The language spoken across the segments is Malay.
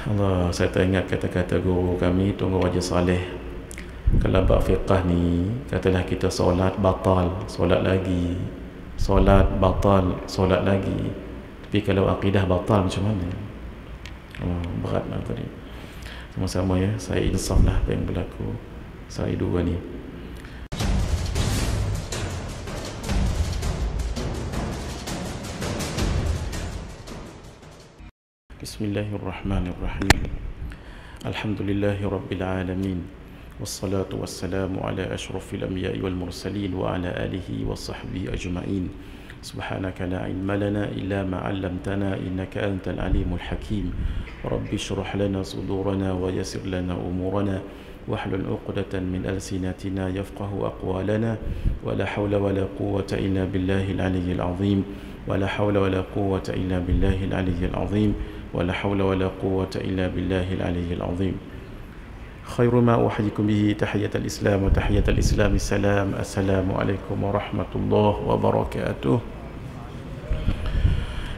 Allah, saya teringat kata-kata guru kami, Tunku Raja Saleh. Kalau bab fiqah ni, katalah kita solat batal, solat lagi. Solat batal, solat lagi. Tapi kalau akidah batal macam mana? Oh, beratlah tadi. Sama-sama ya, saya insaf lah apa yang berlaku. Saya dua ni. Bismillahirrahmanirrahim. Alhamdulillahi Rabbil Alamin. Wassalatu wassalamu ala ashrafil anbiya'i wal mursalin wa ala alihi wa sahbihi ajma'in. Subhanaka la ilma lana illa ma 'allamtana innaka antal alimul hakim. Rabbi shrah lana sudurana wa yassir lana umurana wahlul 'uqdatan min alsinatina yafqahu aqwalana wa la hawla wa la quwwata illa billahil aliyyil 'azim. Wa la hawla wa la quwwata illa billahil aliyyil 'azim. ولا حول ولا قوة إلا بالله العلي العظيم. خير ما أحييكم به تحية الإسلام وتحية الإسلام السلام. السلام عليكم ورحمة الله وبركاته.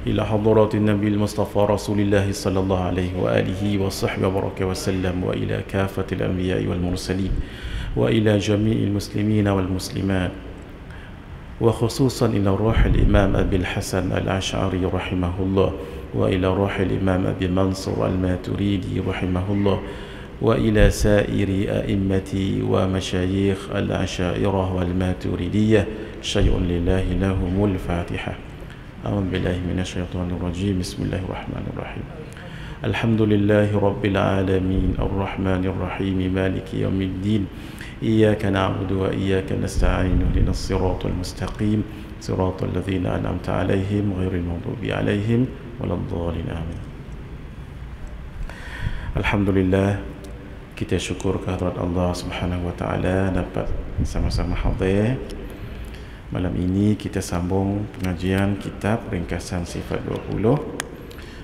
إلى حضرات النبي المصطفى رسول الله صلى الله عليه وآله وصحبه وبركاته وسلم، وإلى كافة الأنبياء والمرسلين، وإلى جميع المسلمين والمسلمات، وخصوصا إلى روح الإمام أبي الحسن الأشعري رحمه الله، وإلى روح الإمام أبي منصور الماتريدي رحمه الله، وإلى سائر أئمة ومشايخ الأشاعرة والماتريدية. شيء لله لهم الفاتحة. أعوذ بالله من الشيطان الرجيم. بسم الله الرحمن الرحيم. الحمد لله رب العالمين الرحمن الرحيم مالك يوم الدين. إياك نعبد وإياك نستعين اهدنا الصراط المستقيم صراط الذين أنعمت عليهم غير المغضوب عليهم ولا الضالين آمين. Alhamdulillah, kita syukur kehadrat Allah Subhanahu wa taala dapat sama-sama hadir. Malam ini kita sambung pengajian kitab ringkasan sifat 20.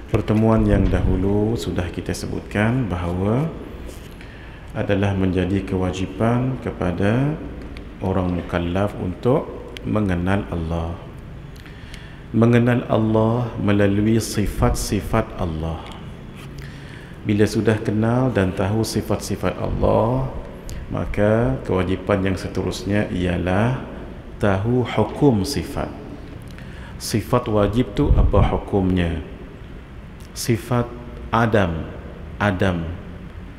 Pertemuan yang dahulu sudah kita sebutkan bahawa adalah menjadi kewajipan kepada orang mukallaf untuk mengenal Allah. Mengenal Allah melalui sifat-sifat Allah. Bila sudah kenal dan tahu sifat-sifat Allah, maka kewajipan yang seterusnya ialah tahu hukum sifat. Sifat wajib tu apa hukumnya? Sifat Adam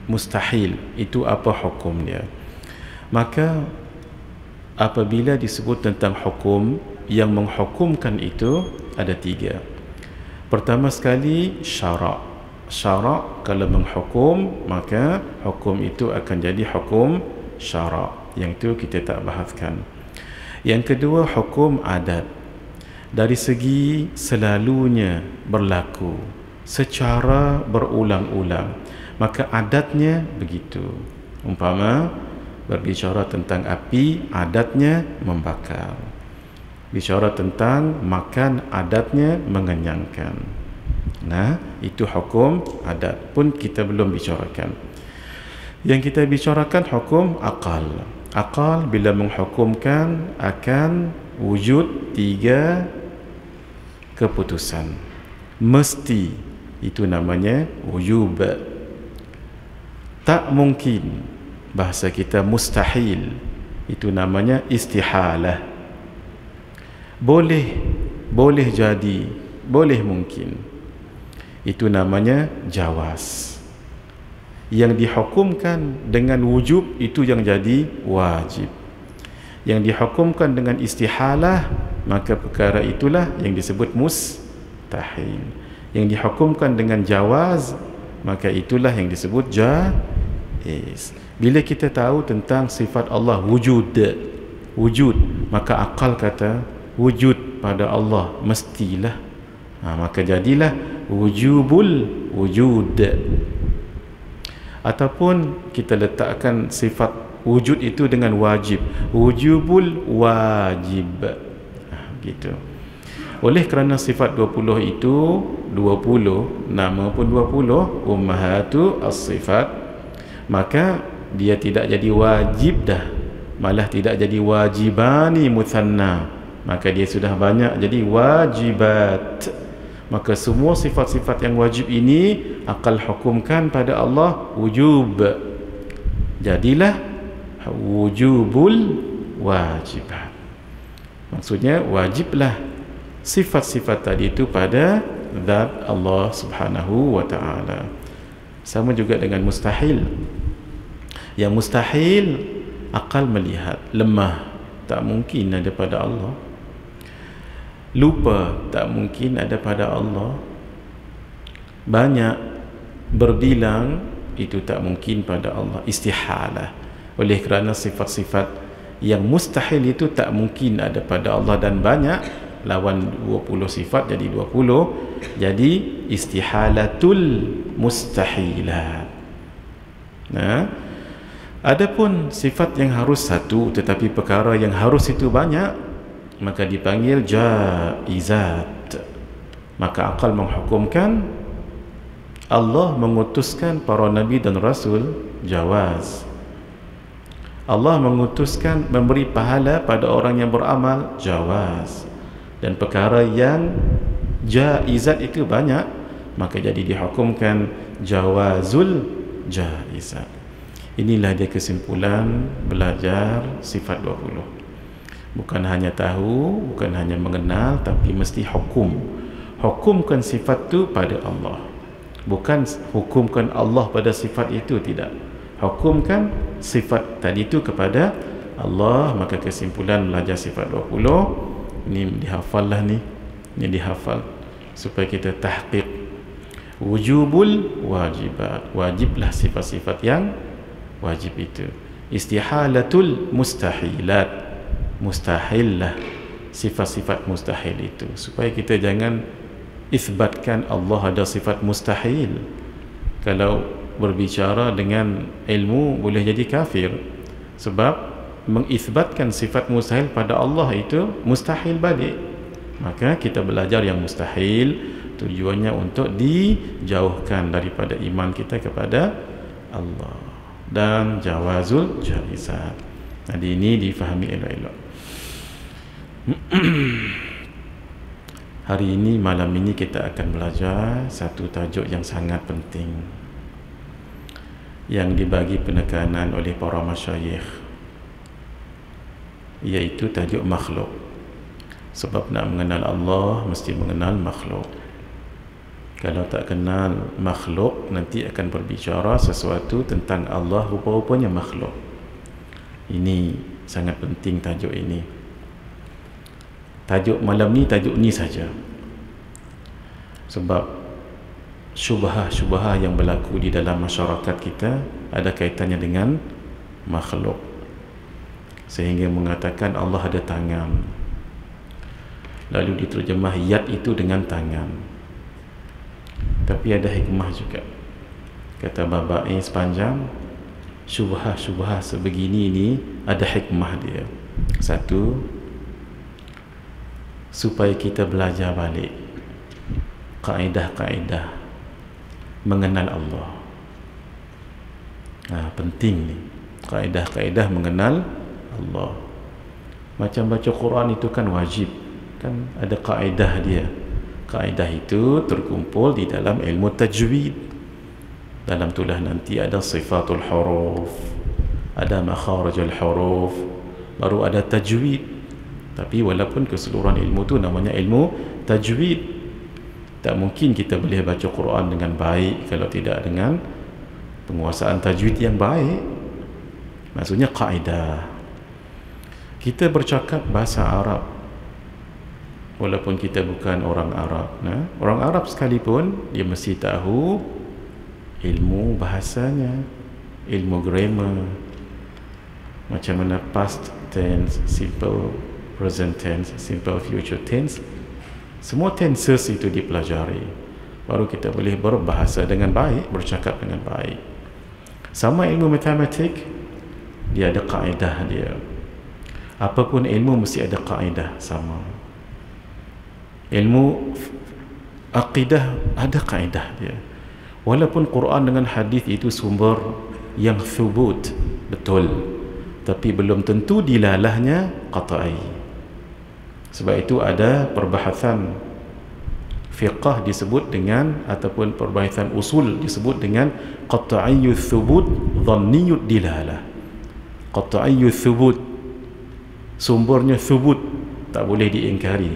mustahil, itu apa hukumnya? Maka apabila disebut tentang hukum, yang menghukumkan itu ada tiga. Pertama sekali syarak. Syarak kalau menghukum, maka hukum itu akan jadi hukum syarak. Yang itu kita tak bahaskan. Yang kedua hukum adat. Dari segi selalunya berlaku secara berulang-ulang, maka adatnya begitu. Umpama berbicara tentang api, adatnya membakar. Bicara tentang makan, adatnya mengenyangkan. Nah, itu hukum adat pun kita belum bicarakan. Yang kita bicarakan hukum akal. Akal bila menghukumkan akan wujud tiga keputusan. Mesti, itu namanya wujub. Tak mungkin, bahasa kita mustahil, itu namanya istihalah. Boleh jadi, boleh mungkin, itu namanya jawaz. Yang dihukumkan dengan wujub itu yang jadi wajib. Yang dihukumkan dengan istihalah, maka perkara itulah yang disebut mustahil. Yang dihukumkan dengan jawaz, maka itulah yang disebut jaiz. Bila kita tahu tentang sifat Allah wujud, maka akal kata wujud pada Allah mestilah. Maka jadilah wujubul wujud. Ataupun kita letakkan sifat wujud itu dengan wajib, wujubul wajib. Gitu. Oleh kerana sifat 20 itu 20, nama pun 20, ummahatu as-sifat, maka dia tidak jadi wajib dah, malah tidak jadi wajibani mutsanna, maka dia sudah banyak jadi wajibat. Maka semua sifat-sifat yang wajib ini akal hukumkan pada Allah wujub. Jadilah wujubul wajibat. Maksudnya wajiblah sifat-sifat tadi itu pada zat Allah Subhanahu wa ta'ala. Sama juga dengan mustahil. Yang mustahil akal melihat lemah, tak mungkin ada pada Allah. Lupa, tak mungkin ada pada Allah. Banyak, berbilang, itu tak mungkin pada Allah. Istihalah. Oleh kerana sifat-sifat yang mustahil itu tak mungkin ada pada Allah, dan banyak, lawan 20 sifat jadi 20, jadi istihalatul mustahilat. Nah, adapun sifat yang harus satu tetapi perkara yang harus itu banyak, maka dipanggil jaizat. Maka akal menghukumkan Allah mengutuskan para nabi dan rasul, jawaz. Allah mengutuskan memberi pahala pada orang yang beramal, jawaz. Dan perkara yang jaizat itu banyak, maka jadi dihukumkan jawazul jaizat. Inilah dia kesimpulan belajar sifat 20. Bukan hanya tahu, bukan hanya mengenal, tapi mesti hukum. Hukumkan sifat itu pada Allah. Bukan hukumkan Allah pada sifat itu, tidak. Hukumkan sifat tadi itu kepada Allah. Maka kesimpulan belajar sifat 20 ini dihafal lah ni. Ini dihafal supaya kita tahqiq wujubul wajibat. Wajiblah sifat-sifat yang wajib itu. Istihalatul mustahilat. Mustahillah sifat-sifat mustahil itu. Supaya kita jangan isbatkan Allah ada sifat mustahil. Kalau berbicara dengan ilmu boleh jadi kafir, sebab mengisbatkan sifat mustahil pada Allah itu mustahil balik. Maka kita belajar yang mustahil, tujuannya untuk dijauhkan daripada iman kita kepada Allah. Dan jawazul jaizat. Jadi ini difahami elok-elok. Hari ini, malam ini kita akan belajar satu tajuk yang sangat penting, yang dibagi penekanan oleh para masyayikh, iaitu tajuk makhluk. Sebab nak mengenal Allah mesti mengenal makhluk. Kalau tak kenal makhluk, nanti akan berbicara sesuatu tentang Allah, rupa-rupanya makhluk. Ini sangat penting tajuk ini. Tajuk malam ni, tajuk ni saja. Sebab syubhah-syubhah yang berlaku di dalam masyarakat kita ada kaitannya dengan makhluk, sehingga mengatakan Allah ada tangan, lalu diterjemah yad itu dengan tangan. Tapi ada hikmah juga. Kata Baba'i sepanjang, syubhah-syubhah sebegini ini ada hikmah dia. Satu, supaya kita belajar balik kaedah-kaedah mengenal Allah. Penting ni, kaedah-kaedah mengenal Allah. Macam baca Quran itu kan wajib, kan ada kaedah dia. Kaedah itu terkumpul di dalam ilmu tajwid. Dalam tulah nanti ada sifatul huruf, ada makharijul huruf, baru ada tajwid. Tapi walaupun keseluruhan ilmu tu namanya ilmu tajwid, tak mungkin kita boleh baca Quran dengan baik kalau tidak dengan penguasaan tajwid yang baik. Maksudnya kaedah. Kita bercakap bahasa Arab walaupun kita bukan orang Arab. Orang Arab sekalipun dia mesti tahu ilmu bahasanya, ilmu grammar, macam mana past tense, simple present tense, simple future tense. Semua tenses itu dipelajari, baru kita boleh berbahasa dengan baik, bercakap dengan baik. Sama ilmu matematik, dia ada kaedah dia. Apapun ilmu mesti ada kaedah sama. Ilmu akidah ada kaedah dia. Walaupun Quran dengan hadis itu sumber yang thubut, betul, tapi belum tentu dilalahnya qat'i. Sebab itu ada perbahasan fiqh disebut dengan, ataupun perbahasan usul disebut dengan qat'iyyut thubut dhanniyyud dilalah. Qat'iyyut thubut, sumbernya thubut, tak boleh diingkari,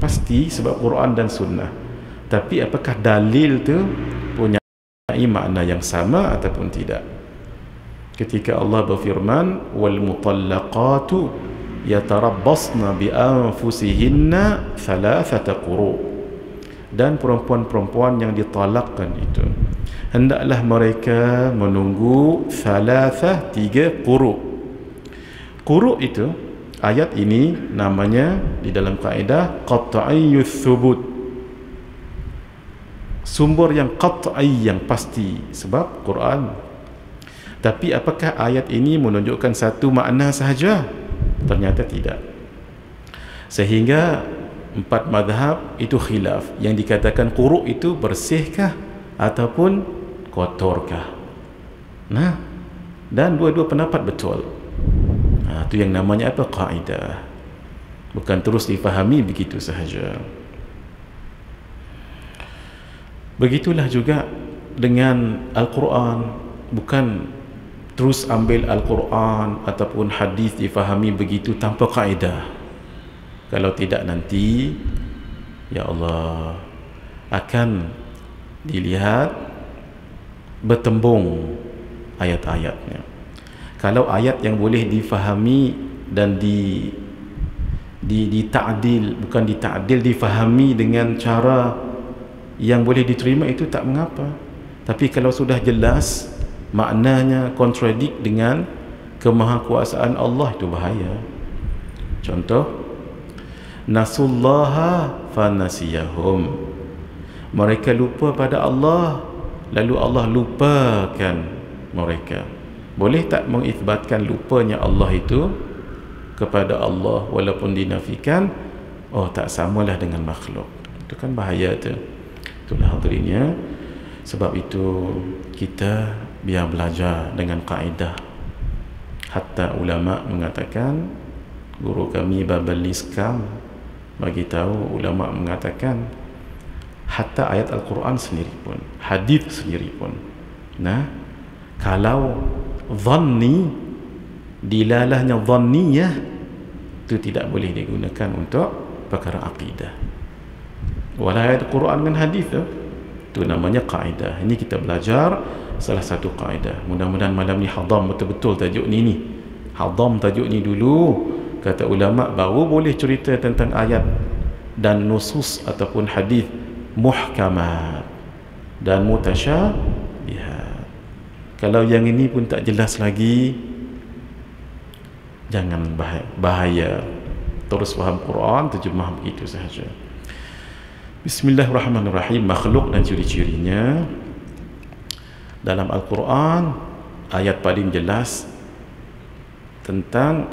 pasti sebab Quran dan sunnah. Tapi apakah dalil tu punya makna yang sama ataupun tidak? Ketika Allah berfirman, wal mutallaqatu yatarabbasna bi anfusihinna thalathata quru', dan perempuan-perempuan yang ditalakkan itu hendaklah mereka menunggu thalathah, 3 quru'. Quru' itu, ayat ini namanya di dalam kaedah qat'iyyut thubut, sumber yang qat'i, yang pasti sebab Quran. Tapi apakah ayat ini menunjukkan satu makna sahaja? Ternyata tidak. Sehingga 4 mazhab itu khilaf. Yang dikatakan quru' itu bersihkah ataupun kotorkah? Nah, dan dua-dua pendapat betul. Itu yang namanya apa? Kaedah. Bukan terus difahami begitu sahaja. Begitulah juga dengan Al-Quran. Bukan terus ambil Al-Quran ataupun hadis difahami begitu tanpa kaedah. Kalau tidak nanti, ya Allah, akan dilihat bertembung ayat-ayatnya. Kalau ayat yang boleh difahami dan dita'dil, bukan dita'dil, difahami dengan cara yang boleh diterima, itu tak mengapa. Tapi kalau sudah jelas maknanya kontradik dengan kemahakuasaan Allah, itu bahaya. Contoh, nasullaha fanasiyahum, mereka lupa pada Allah lalu Allah lupakan mereka. Boleh tak mengisbatkan lupanya Allah itu kepada Allah walaupun dinafikan? Oh, tak samalah dengan makhluk. Itu kan bahaya tu. Itulah hadirinnya. Sebab itu kita biar belajar dengan kaedah. Hatta ulama mengatakan, guru kami Babal Iskam bagi tahu, ulama mengatakan hatta ayat Al-Quran sendiri pun, hadis sendiri pun, nah, kalau dhanni, dilalahnya dhanniyah, itu tidak boleh digunakan untuk perkara akidah. Walau ayat Al-Quran dengan hadis itu namanya kaedah. Ini kita belajar salah satu kaedah. Mudah-mudahan malam ni hadam betul-betul tajuk ni. Hadam tajuk ni dulu, kata ulama, baru boleh cerita tentang ayat dan nusus ataupun hadis muhkamat dan mutasyabihat. Kalau yang ini pun tak jelas lagi, jangan, bahaya. Terus faham Quran, terjemah begitu sahaja. Bismillahirrahmanirrahim. Makhluk dan ciri-cirinya dalam Al-Quran, ayat paling jelas tentang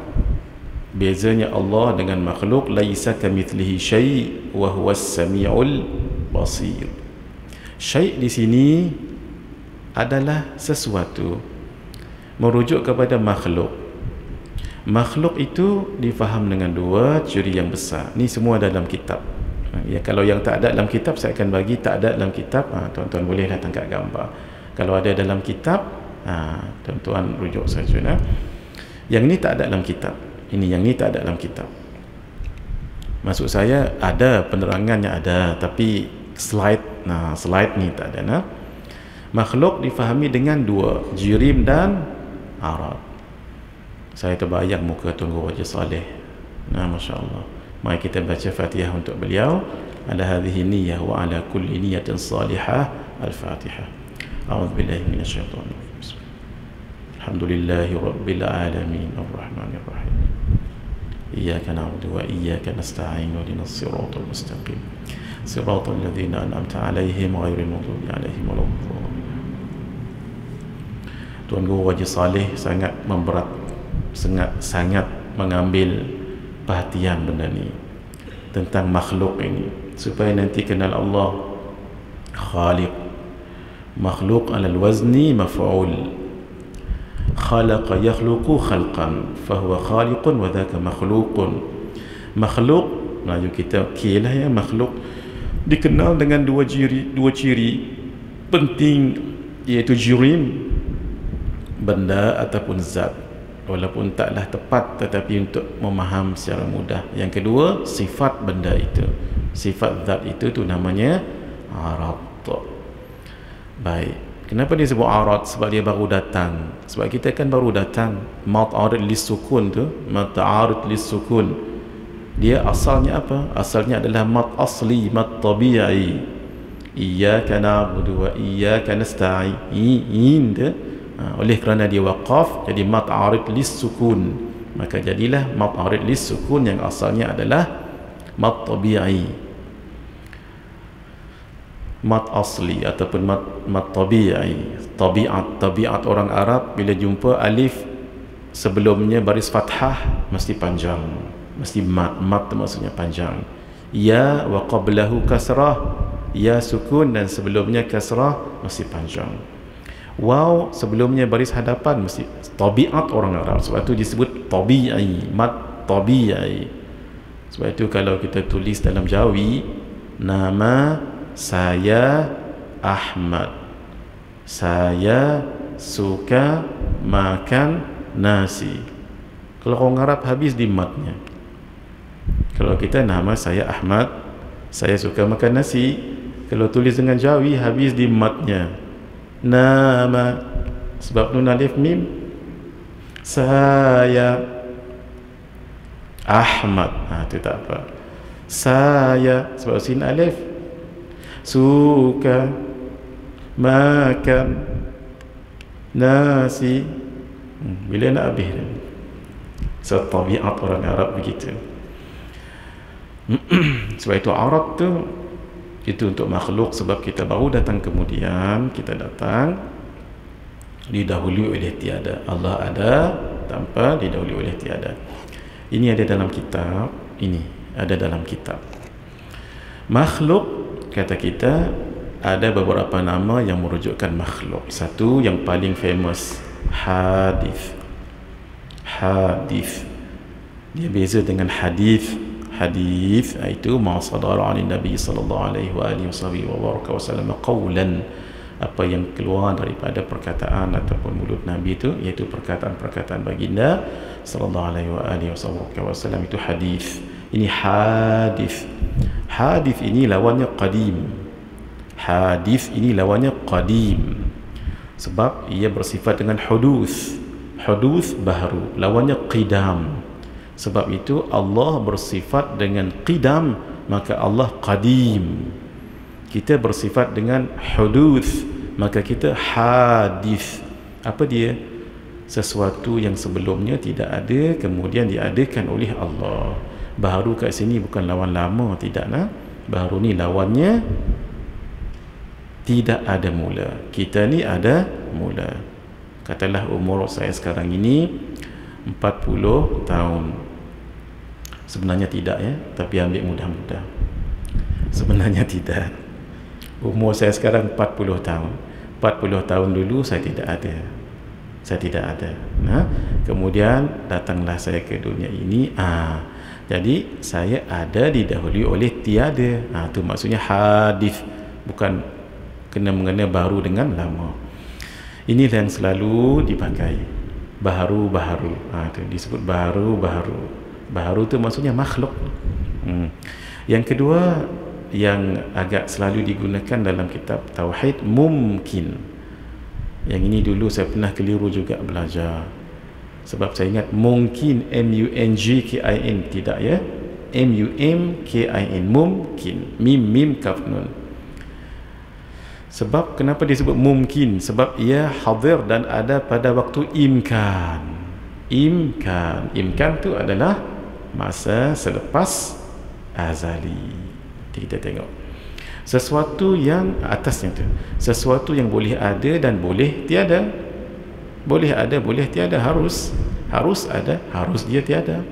bezanya Allah dengan makhluk. Laisa kamitslihi syai' wa huwas samiul basir. Syai' di sini adalah sesuatu, merujuk kepada makhluk. Makhluk itu difaham dengan 2 ciri yang besar. Ni semua dalam kitab. Ya, kalau yang tak ada dalam kitab, saya akan bagi tak ada dalam kitab. Tuan-tuan boleh datang kat gambar. Kalau ada dalam kitab, tuan-tuan rujuk saja. Yang ni tak ada dalam kitab. Yang ni tak ada dalam kitab. Maksud saya, ada penerangannya ada, tapi slide ni tak ada. Makhluk difahami dengan 2, jirim dan Arab. Saya terbayang muka Tuan Guru Haji Saleh. Masya Allah. Mari kita baca Fatihah untuk beliau. Ala hadhihi niyyah wa ala kulli niyatin salihah. Al-Fatihah. A'udzubillahi minasyaitonir rajim. Alhamdulillahi rabbil alamin arrahmanir rahim. Iyyaka na'budu wa iyyaka nasta'in ihdinas siratal mustaqim. Siratal ladzina an'amta 'alaihim ghairil maghdubi 'alaihim waladdallin. Tuan Guru Haji Saleh sangat sangat mengambil perhatian benda ni tentang makhluk ini, supaya nanti kenal Allah Khaliq. Makhluk alal wazni maf'ul. Khalaqa yakhluqu khalqan fahuwa khaliqun wa dhaka makhluqun. Makhluk, maju kita kilah ya, makhluk dikenal dengan dua ciri penting, iaitu jirim, benda ataupun zat, walaupun taklah tepat tetapi untuk memaham secara mudah. Yang kedua, sifat benda itu, sifat zat itu tu namanya arad. Baik, kenapa dia sebut arad? Sebab dia baru datang. Sebab kita kan baru datang. Mat arid lis sukun tu, mat arid lis sukun, dia asalnya apa? Asalnya adalah mat asli, mat tabi'i. Iyyaka na'budu wa iyyaka nasta'in. Oleh kerana dia waqaf, jadi mat arid lis sukun, maka jadilah mat arid lis sukun yang asalnya adalah mat tabi'i, mat asli ataupun mat tabi'i. Tabiat orang Arab bila jumpa alif sebelumnya baris fathah mesti panjang, mesti mat tu maksudnya panjang. Ya wa qablahu kasrah, ya sukun dan sebelumnya kasrah mesti panjang. Waw sebelumnya baris hadapan mesti tabiat orang Arab, sebab itu disebut tabi'i, mat tabi'i. Sebab itu kalau kita tulis dalam Jawi, nama saya Ahmad, saya suka makan nasi, kalau orang Arab habis di matnya. Kalau kita nama saya Ahmad, saya suka makan nasi, kalau tulis dengan Jawi habis di matnya. Nama sebab nun alif mim, saya Ahmad, itu tak apa. Saya sebab sin alif, suka makan nasi. Bila nak habis? So tabiat orang Arab begitu. Sebab itu arad tu itu untuk makhluk, sebab kita baru datang, kemudian kita datang didahului oleh tiada. Allah ada tanpa didahului oleh tiada. Ini ada dalam kitab, ini ada dalam kitab. Makhluk, kata kita, ada beberapa nama yang merujukkan makhluk. Satu yang paling famous, hadith. Hadith dia beza dengan hadith. Hadith itu ma sadara 'an Nabi sallallahu alaihi wa alihi wasallam qawlan, apa yang keluar daripada perkataan ataupun mulut Nabi itu, iaitu perkataan-perkataan baginda sallallahu alaihi wa alihi wasallam, itu hadith. Ini hadith. Hadith ini lawannya qadim. Hadith ini lawannya qadim, sebab ia bersifat dengan hudus. Hudus baharu, lawannya qidam. Sebab itu Allah bersifat dengan qidam, maka Allah qadim. Kita bersifat dengan hudus, maka kita hadith. Apa dia? Sesuatu yang sebelumnya tidak ada, kemudian diadakan oleh Allah. Baharu kat sini bukan lawan lama, tidak nak. Baharu ni lawannya tidak ada mula. Kita ni ada mula. Katalah umur saya sekarang ini 40 tahun. Sebenarnya tidak ya, tapi ambil mudah-mudah. Sebenarnya tidak. Umur saya sekarang 40 tahun. 40 tahun dulu saya tidak ada. Saya tidak ada. Nah, kemudian datanglah saya ke dunia ini. Jadi saya ada didahului oleh tiada. Itu maksudnya hadis, bukan kena-mengena baru dengan lama. Inilah yang selalu dipakai. Baharu-baharu. Itu disebut baharu-baharu. Baharu tu maksudnya makhluk. Yang kedua yang agak selalu digunakan dalam kitab tauhid, mungkin. Yang ini dulu saya pernah keliru juga belajar, sebab saya ingat mungkin, M-U-N-G-K-I-N, tidak ya, M-U-M-K-I-N, mungkin, mim kaf nun. Sebab kenapa disebut mungkin? Sebab ia hadir dan ada pada waktu imkan. Imkan tu adalah masa selepas azali. Kita tengok sesuatu yang atasnya tu, sesuatu yang boleh ada dan boleh tiada. Boleh ada, boleh tiada. Harus ada, harus dia tiada.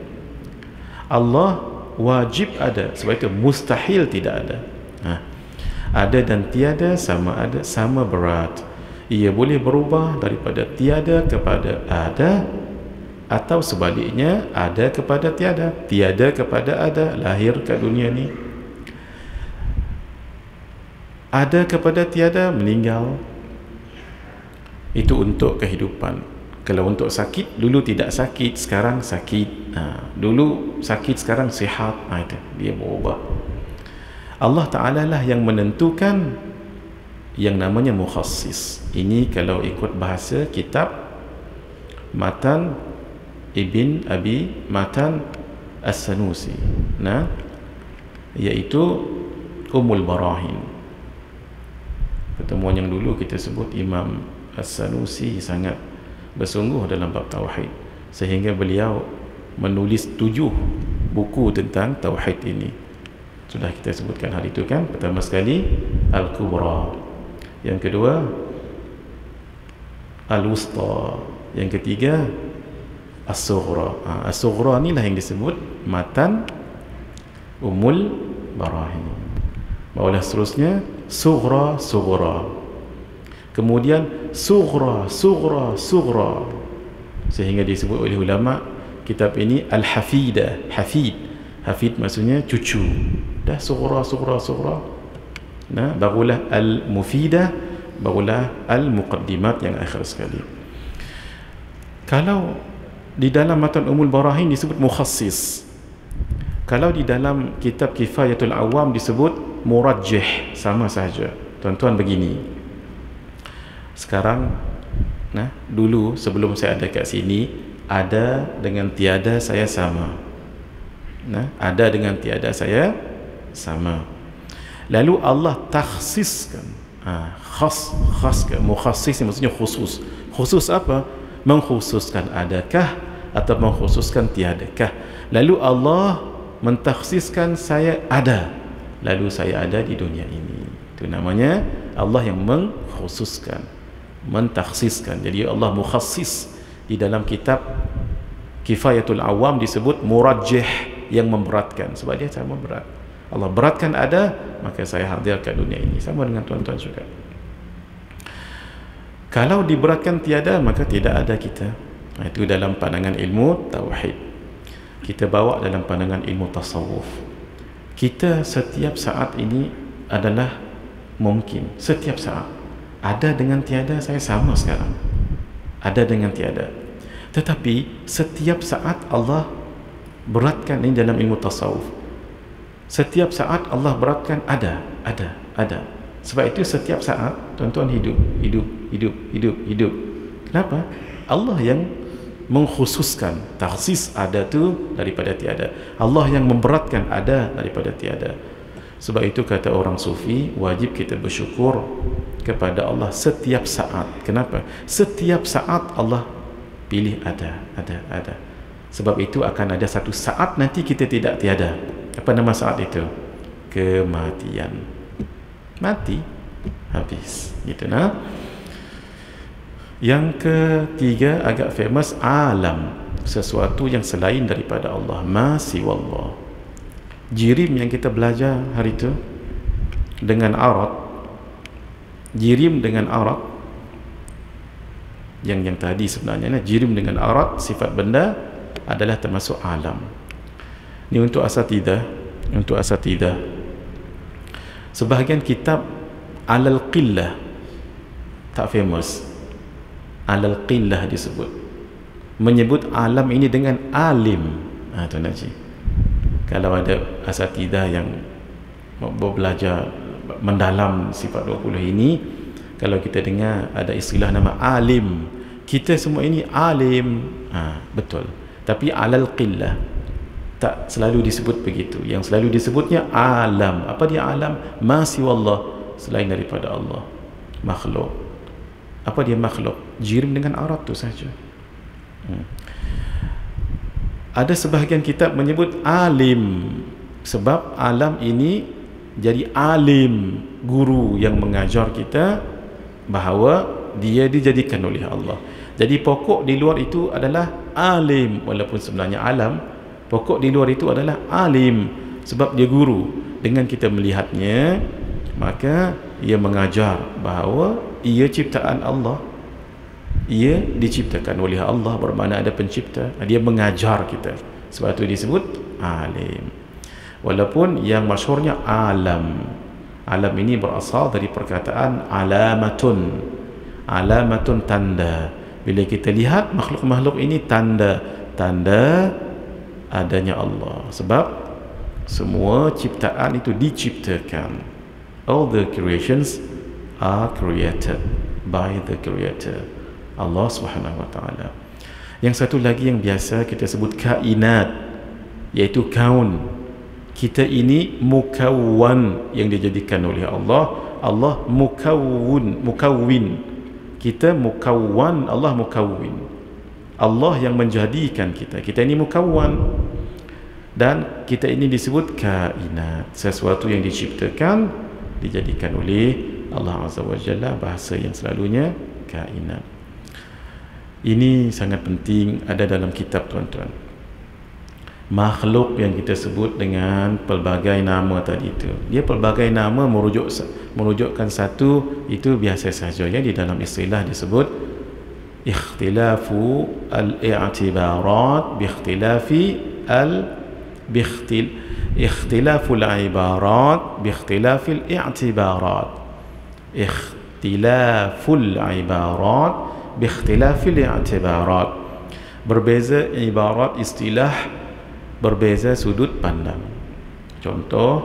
Allah wajib ada, sebab itu mustahil tidak ada. Ada dan tiada sama ada, sama berat. Ia boleh berubah daripada tiada kepada ada, atau sebaliknya ada kepada tiada, tiada kepada ada, lahir ke dunia ni. Ada kepada tiada, meninggal. Itu untuk kehidupan. Kalau untuk sakit, dulu tidak sakit, sekarang sakit. Dulu sakit, sekarang sihat. Itu dia berubah. Allah Ta'ala lah yang menentukan yang namanya mukhassis. Ini kalau ikut bahasa kitab Matan Ibn Abi Matan As-Sanusi, iaitu Ummul Barahin. Pertemuan yang dulu kita sebut Imam As-Sanusi sangat bersungguh dalam bab tauhid, sehingga beliau menulis 7 buku tentang tauhid ini. Sudah kita sebutkan hari itu kan. Pertama sekali Al-Kubra, yang kedua Al-Wusta, yang ketiga As-Sughra. As-Sughra inilah yang disebut Matan Ummul Barahin. Barulah seterusnya Sughra, kemudian Sughra, sehingga disebut oleh ulama kitab ini Al-Hafidah. Hafid maksudnya cucu. Dah Sughra. Barulah Al-Mufidah, barulah Al-Muqaddimat yang akhir sekali. Kalau di dalam Matan Ummul Barahin disebut mukhassis, kalau di dalam kitab Kifayatul Awam disebut murajjih, sama saja. Tuan-tuan begini, sekarang dulu sebelum saya ada kat sini, ada dengan tiada saya sama. Ada dengan tiada saya sama. Lalu Allah takhsiskan, khaskan. Mukhassis maksudnya khusus. Khusus apa? Mengkhususkan adakah atau mengkhususkan tiadakah. Lalu Allah mentakhsiskan saya ada, lalu saya ada di dunia ini. Itu namanya Allah yang mengkhususkan, mentakhsiskan. Jadi Allah mukhassis. Di dalam kitab Kifayatul Awam disebut murajjih, yang memberatkan, sebab dia sama berat. Allah beratkan ada, maka saya hadir ke dunia ini. Sama dengan tuan-tuan juga. Kalau diberatkan tiada, maka tidak ada kita. Itu dalam pandangan ilmu tauhid. Kita bawa dalam pandangan ilmu tasawuf. Kita setiap saat ini adalah mungkin, setiap saat ada dengan tiada saya sama sekarang. Ada dengan tiada. Tetapi setiap saat Allah beratkan ini dalam ilmu tasawuf. Setiap saat Allah beratkan ada. Sebab itu setiap saat tuan-tuan hidup. Kenapa? Allah yang mengkhususkan, takhsis ada tu daripada tiada. Allah yang memberatkan ada daripada tiada. Sebab itu kata orang sufi, wajib kita bersyukur kepada Allah setiap saat. Kenapa? Setiap saat Allah pilih ada. Sebab itu akan ada satu saat nanti kita tidak tiada. Apa nama saat itu? Kematian. Mati, habis. Gitu nah. Yang ketiga agak famous, alam, sesuatu yang selain daripada Allah, ma siwallah. Jirim yang kita belajar hari itu dengan arat, jirim dengan arat, yang tadi sebenarnya jirim dengan arat, sifat benda adalah termasuk alam. Ini untuk asatidah. Sebahagian kitab alal qillah tak famous. Alal qillah disebut, menyebut alam ini dengan alim. Tuan Haji, kalau ada asatidah yang belajar mendalam sifat 20 ini, kalau kita dengar ada istilah nama alim, kita semua ini alim, betul. Tapi alal qillah tak selalu disebut begitu. Yang selalu disebutnya alam. Apa dia alam? Ma siwallah, selain daripada Allah, makhluk. Apa dia makhluk? Jirim dengan arat tu saja. Ada sebahagian kitab menyebut alim, sebab alam ini jadi alim, guru yang mengajar kita bahawa dia dijadikan oleh Allah. Jadi pokok di luar itu adalah alim, walaupun sebenarnya alam, pokok di luar itu adalah alim, sebab dia guru. Dengan kita melihatnya, maka ia mengajar bahawa ia ciptaan Allah, ia diciptakan oleh Allah, bermakna ada pencipta. Dia mengajar kita, sebab itu disebut alim. Walaupun yang masyhurnya alam, Alam ini berasal dari perkataan alamatun. Alamatun, tanda. Bila kita lihat makhluk-makhluk ini, tanda adanya Allah. Sebab semua ciptaan itu diciptakan. All the creations are created by the Creator, Allah Subhanahu wa taala. Yang satu lagi yang biasa kita sebut kainat, iaitu kaun. Kita ini mukawwan, yang dijadikan oleh Allah. Allah mukawwin. Kita mukawwan, Allah mukawwin. Allah yang menjadikan kita. Kita ini mukawwan. Dan kita ini disebut kainat, sesuatu yang diciptakan, dijadikan oleh Allah Azza wa Jalla, bahasa yang selalunya kainat. Ini sangat penting ada dalam kitab, tuan-tuan. Makhluk yang kita sebut dengan pelbagai nama tadi itu, dia pelbagai nama merujukkan satu, itu biasa saja ya. Di dalam istilah disebut ikhtilafu al-i'tibarat ikhtilaful ibarat biikhtilafil i'tibarat. Ikhtilaful ibarat biikhtilafil i'tibarat. Berbeza ibarat, istilah, berbeza sudut pandang. Contoh,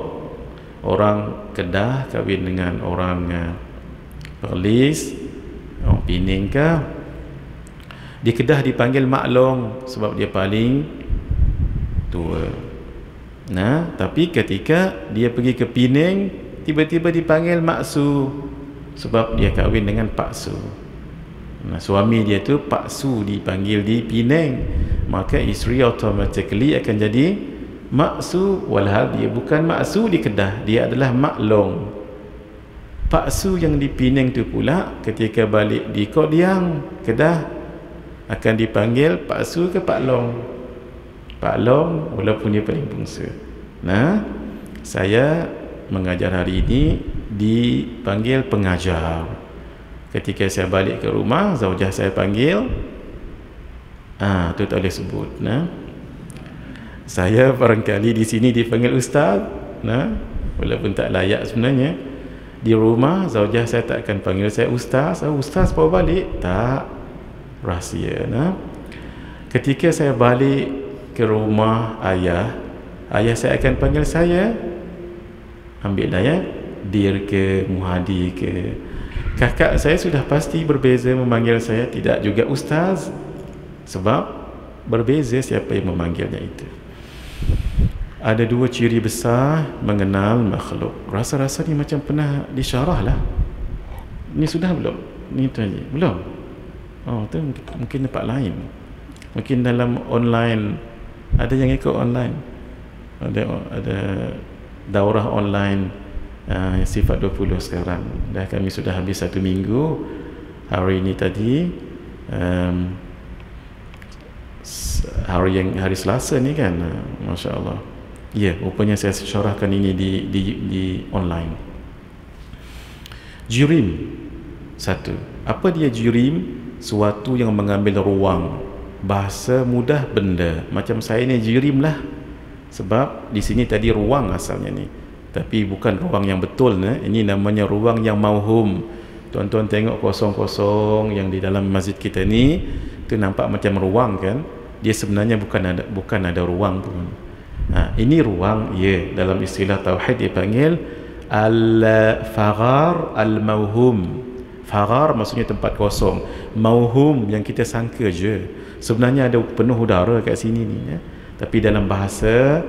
orang Kedah kahwin dengan orang Perlis, orang Pening ke, di Kedah dipanggil Mak Long sebab dia paling tua. Nah, tapi ketika dia pergi ke Pening, tiba-tiba dipanggil Mak Su sebab dia kahwin dengan Pak Su. Nah, suami dia tu Pak Su dipanggil di Penang, maka isteri automatically akan jadi Mak Su, walhal dia bukan Mak Su di Kedah, dia adalah Mak Long. Pak Su yang di Penang tu pula ketika balik di Kodiang Kedah akan dipanggil Pak Su ke Pak Long. Pak Long walaupun dia paling bungsu. Nah, saya mengajar hari ini dipanggil pengajar. Ketika saya balik ke rumah, zaujah saya panggil, tu tak boleh sebut. Nah, saya barangkali di sini dipanggil ustaz, nah, walaupun tak layak sebenarnya. Di rumah zaujah saya tak akan panggil saya ustaz. Ustaz bawa balik, tak, rahsia. Nah, ketika saya balik ke rumah ayah saya akan panggil saya, ambil dah ya, dir ke, muhadi ke. Kakak saya sudah pasti berbeza memanggil saya tidak juga ustaz, sebab berbeza siapa yang memanggilnya itu. Ada dua ciri besar mengenal makhluk. Rasa-rasa ni macam pernah disyarah lah. Ni sudah belum? Ni tu aja. Belum? Oh, tu mungkin tempat lain. Mungkin dalam online. Ada yang ikut online. Ada daurah online sifat 20 sekarang. Dah kami sudah habis 1 minggu. Hari ini tadi hari Selasa ni kan, Masya Allah. Ya, rupanya saya syarahkan ini di online. Jirim satu. Apa dia jirim? Suatu yang mengambil ruang. Bahasa mudah, benda. Macam saya ni jirim lah. Sebab di sini tadi ruang asalnya ni, tapi bukan ruang yang betul. Ini namanya ruang yang mauhum. Tuan-tuan tengok kosong-kosong yang di dalam masjid kita ni, tu nampak macam ruang kan? Dia sebenarnya bukan ada ruang pun. Ini ruang, ya, dalam istilah tauhid dipanggil al-faghar al-mauhum. Faghar maksudnya tempat kosong, mauhum yang kita sangka je. Sebenarnya ada penuh udara kat sini ni ya. Tapi dalam bahasa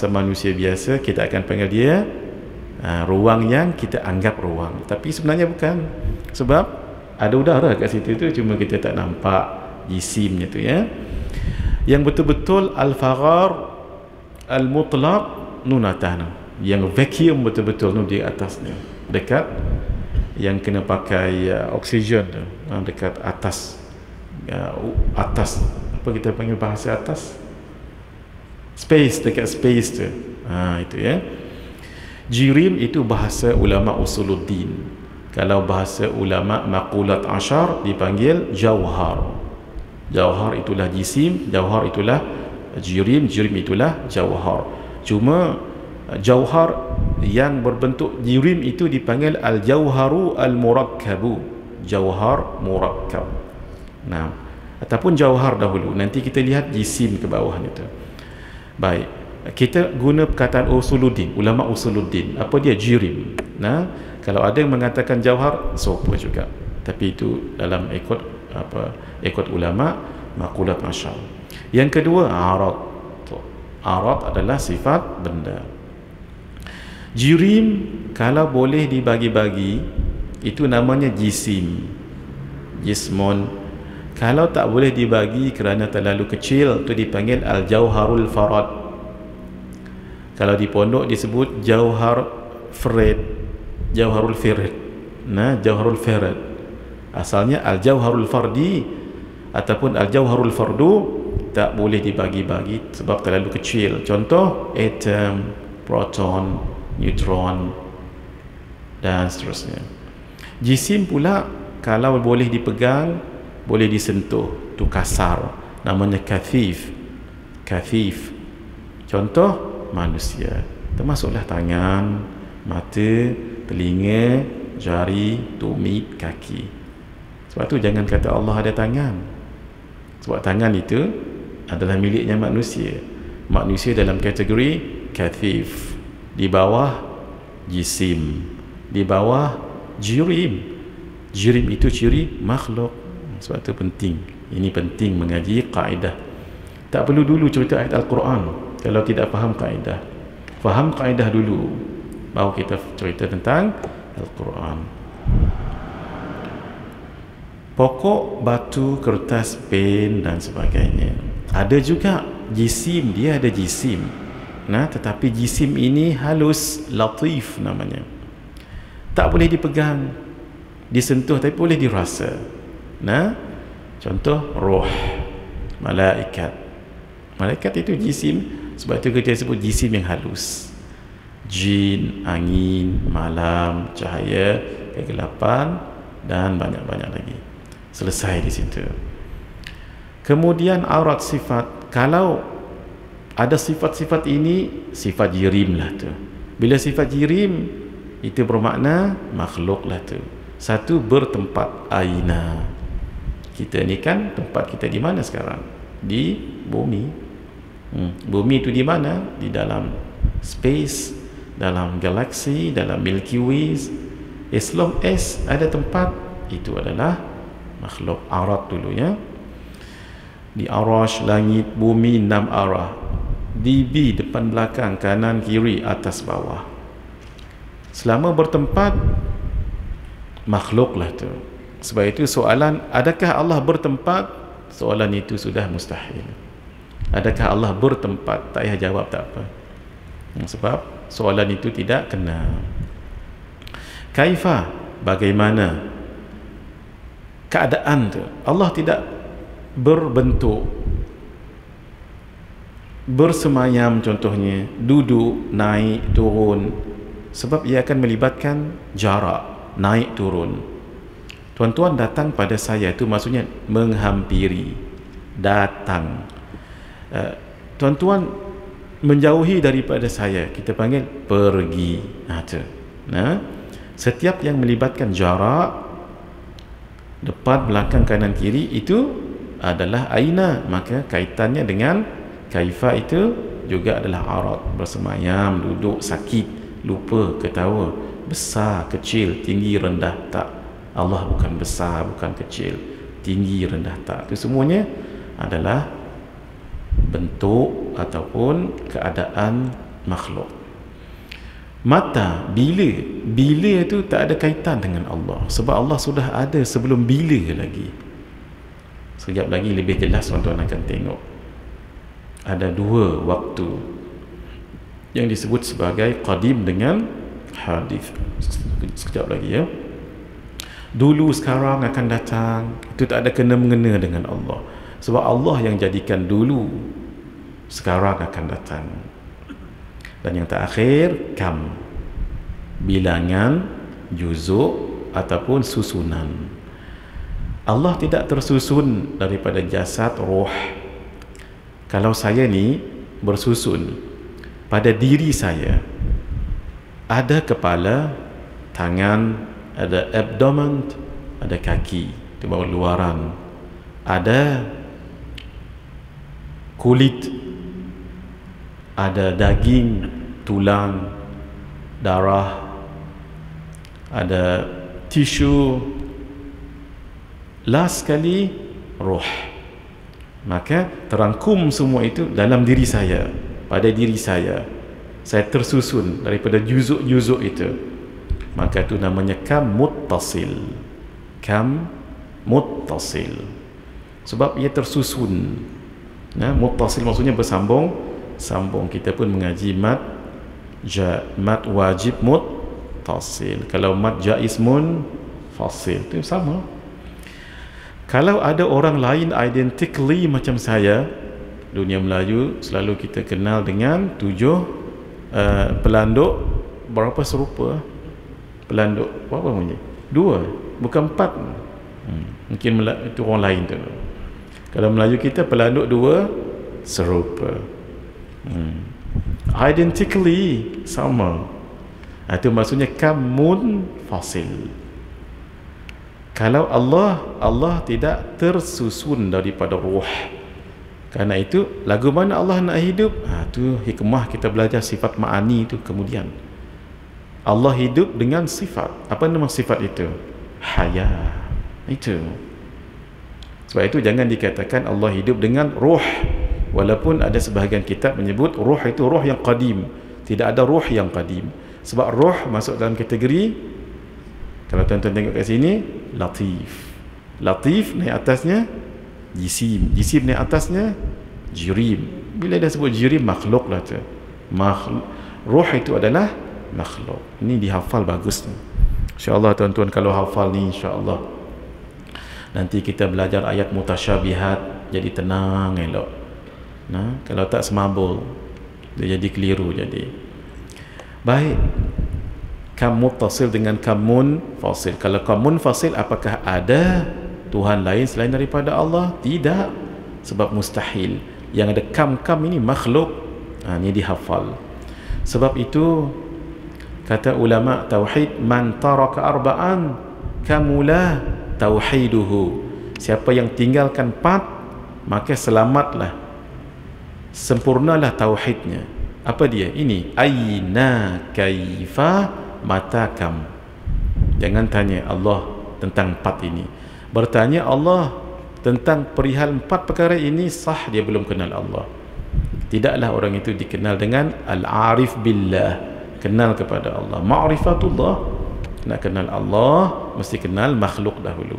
manusia biasa kita akan panggil dia ruang yang kita anggap ruang, tapi sebenarnya bukan. Sebab ada udara kat situ tu, cuma kita tak nampak jisimnya tu ya. Yang betul-betul al-faghar al-mutlaq nunatana, yang vacuum betul-betul nu di atasnya, dekat yang kena pakai oksigen tu, dekat atas. Atas apa kita panggil bahasa atas? Space, dekat space tu. Itu ya. Jirim itu bahasa ulama usuluddin. Kalau bahasa ulama maqulat ashar dipanggil jauhar. Jauhar itulah jisim, jauhar itulah jirim, jirim itulah jauhar. Cuma Jauhar yang berbentuk jirim itu dipanggil al-jauharu al-murakkabu, jauhar murakkab. Nah, ataupun jauhar dahulu, nanti kita lihat jisim ke bawah itu. Baik, kita guna perkataan usuluddin, ulama usuluddin. Apa dia jirim? Nah, kalau ada yang mengatakan jauhar, sopa juga, tapi itu dalam ikut ulama maqulat masyar. Yang kedua, arad. Arad adalah sifat benda. Jirim kalau boleh dibagi-bagi, itu namanya jisim, jismun. Kalau tak boleh dibagi kerana terlalu kecil, itu dipanggil al-jauharul farad. Kalau di pondok disebut jauhar farid, jauharul farid. Nah, jauharul farid asalnya al-jauharul fardi ataupun al-jauharul fardu, tak boleh dibagi-bagi sebab terlalu kecil. Contoh, atom, proton, neutron dan seterusnya. Jisim pula kalau boleh dipegang, boleh disentuh, tu kasar, namanya kathif. Kathif. Contoh, manusia, termasuklah tangan, mata, telinga, jari, tumit, kaki. Sebab tu jangan kata Allah ada tangan, sebab tangan itu adalah miliknya manusia. Manusia dalam kategori kathif, di bawah jisim, di bawah jirim. Jirim itu ciri makhluk. Sebab itu penting, ini penting mengaji kaedah. Tak perlu dulu cerita ayat Al-Quran kalau tidak faham kaedah. Faham kaedah dulu, baru kita cerita tentang Al-Quran. Pokok, batu, kertas, pen dan sebagainya. Ada juga jisim, dia ada jisim. Nah, tetapi jisim ini halus, latif namanya. Tak boleh dipegang, disentuh, tapi boleh dirasa. Nah, contoh roh, malaikat. Malaikat itu jisim, sebab itu kita sebut jisim yang halus. Jin, angin, malam, cahaya, kegelapan dan banyak-banyak lagi. Selesai di situ. Kemudian aurat sifat. Kalau ada sifat-sifat ini, sifat jirim lah tu. Bila sifat jirim, itu bermakna makhluk lah tu. Satu, bertempat, aina. Kita ni kan tempat kita di mana sekarang? Di bumi. Bumi itu di mana? Di dalam space, dalam galaksi, dalam Milky Way. As long as ada tempat, itu adalah makhluk. Arat dulu ya. Di arash, langit, bumi, 6 arah. DB, depan belakang, kanan kiri, atas bawah. Selama bertempat, makhluklah tu. Sebab itu soalan, adakah Allah bertempat? Soalan itu sudah mustahil. Adakah Allah bertempat? Tak payah jawab, tak apa. Sebab soalan itu tidak kena. Kaifa, bagaimana keadaan tu? Allah tidak berbentuk, bersemayam contohnya, duduk, naik, turun. Sebab ia akan melibatkan jarak, naik, turun. Tuan-tuan datang pada saya, itu maksudnya menghampiri, datang. Tuan-tuan menjauhi daripada saya, kita panggil pergi. Nah, setiap yang melibatkan jarak, depan, belakang, kanan, kiri, itu adalah aina. Maka kaitannya dengan kaifa itu juga adalah arat. Bersemayam, duduk, sakit, lupa, ketawa, besar, kecil, tinggi, rendah, tak. Allah bukan besar, bukan kecil, tinggi, rendah, tak. Itu semuanya adalah bentuk ataupun keadaan makhluk. Mata, bila itu tak ada kaitan dengan Allah, sebab Allah sudah ada sebelum bila lagi. Sekejap lagi lebih jelas tuan-tuan akan tengok. Ada 2 waktu yang disebut sebagai qadim dengan hadith. Sekejap lagi ya. Dulu, sekarang, akan datang, itu tak ada kena-mengena dengan Allah. Sebab Allah yang jadikan dulu, sekarang, akan datang. Dan yang terakhir, kam, bilangan, juzuk ataupun susunan. Allah tidak tersusun daripada jasad, roh. Kalau saya ni bersusun, pada diri saya ada kepala, tangan, ada abdomen, ada kaki, itu baru luaran, ada kulit, ada daging, tulang, darah, ada tisu, last sekali roh. Maka terangkum semua itu dalam diri saya, pada diri saya tersusun daripada juzuk-juzuk itu. Maka itu namanya kam muttasil. Kam muttasil, sebab ia tersusun. Muttasil maksudnya bersambung. Sambung. Kita pun mengaji mat wajib muttasil. Kalau mat jaiz munfasil, itu sama. Kalau ada orang lain identically macam saya, dunia Melayu selalu kita kenal dengan 7 pelanduk. Berapa serupa pelanduk? Berapa bunyi? 2, bukan 4. Mungkin itu orang lain tu. Kalau Melayu kita pelanduk 2 serupa. Identically sama. Itu maksudnya kamun fasil. Kalau Allah tidak tersusun daripada ruh. Karena itu lagu mana Allah nak hidup, tu hikmah kita belajar sifat ma'ani itu kemudian. Allah hidup dengan sifat. Apa nama sifat itu? Haya. Itu. Sebab itu jangan dikatakan Allah hidup dengan ruh. Walaupun ada sebahagian kitab menyebut ruh itu ruh yang qadim. Tidak ada ruh yang qadim. Sebab ruh masuk dalam kategori, kalau tuan-tuan tengok kat sini, latif. Latif naik atasnya jisim. Jisim naik atasnya jirim. Bila dah sebut jirim, makhluk lah tu. Ruh itu adalah makhluk. Ini dihafal bagus ni. InsyaAllah tuan-tuan kalau hafal ni, insyaAllah nanti kita belajar ayat mutasyabihat jadi tenang elok. Kalau tak semabul, dia jadi keliru. Jadi baik, kam muttasil dengan kamun fasil. Kalau kamun fasil, apakah ada Tuhan lain selain daripada Allah? Tidak, sebab mustahil. Yang ada kam ini makhluk. Ini dihafal. Sebab itu kata ulama tauhid, man taraka arba'an kamula tauhiduhu. Siapa yang tinggalkan 4, maka selamatlah, sempurnalah tauhidnya. Apa dia? Ini aina kaifa matakam. Jangan tanya Allah tentang 4 ini. Bertanya Allah tentang perihal 4 perkara ini, sah dia belum kenal Allah. Tidaklah orang itu dikenal dengan al-arif billah, kenal kepada Allah. Ma'rifatullah, nak kenal Allah mesti kenal makhluk dahulu.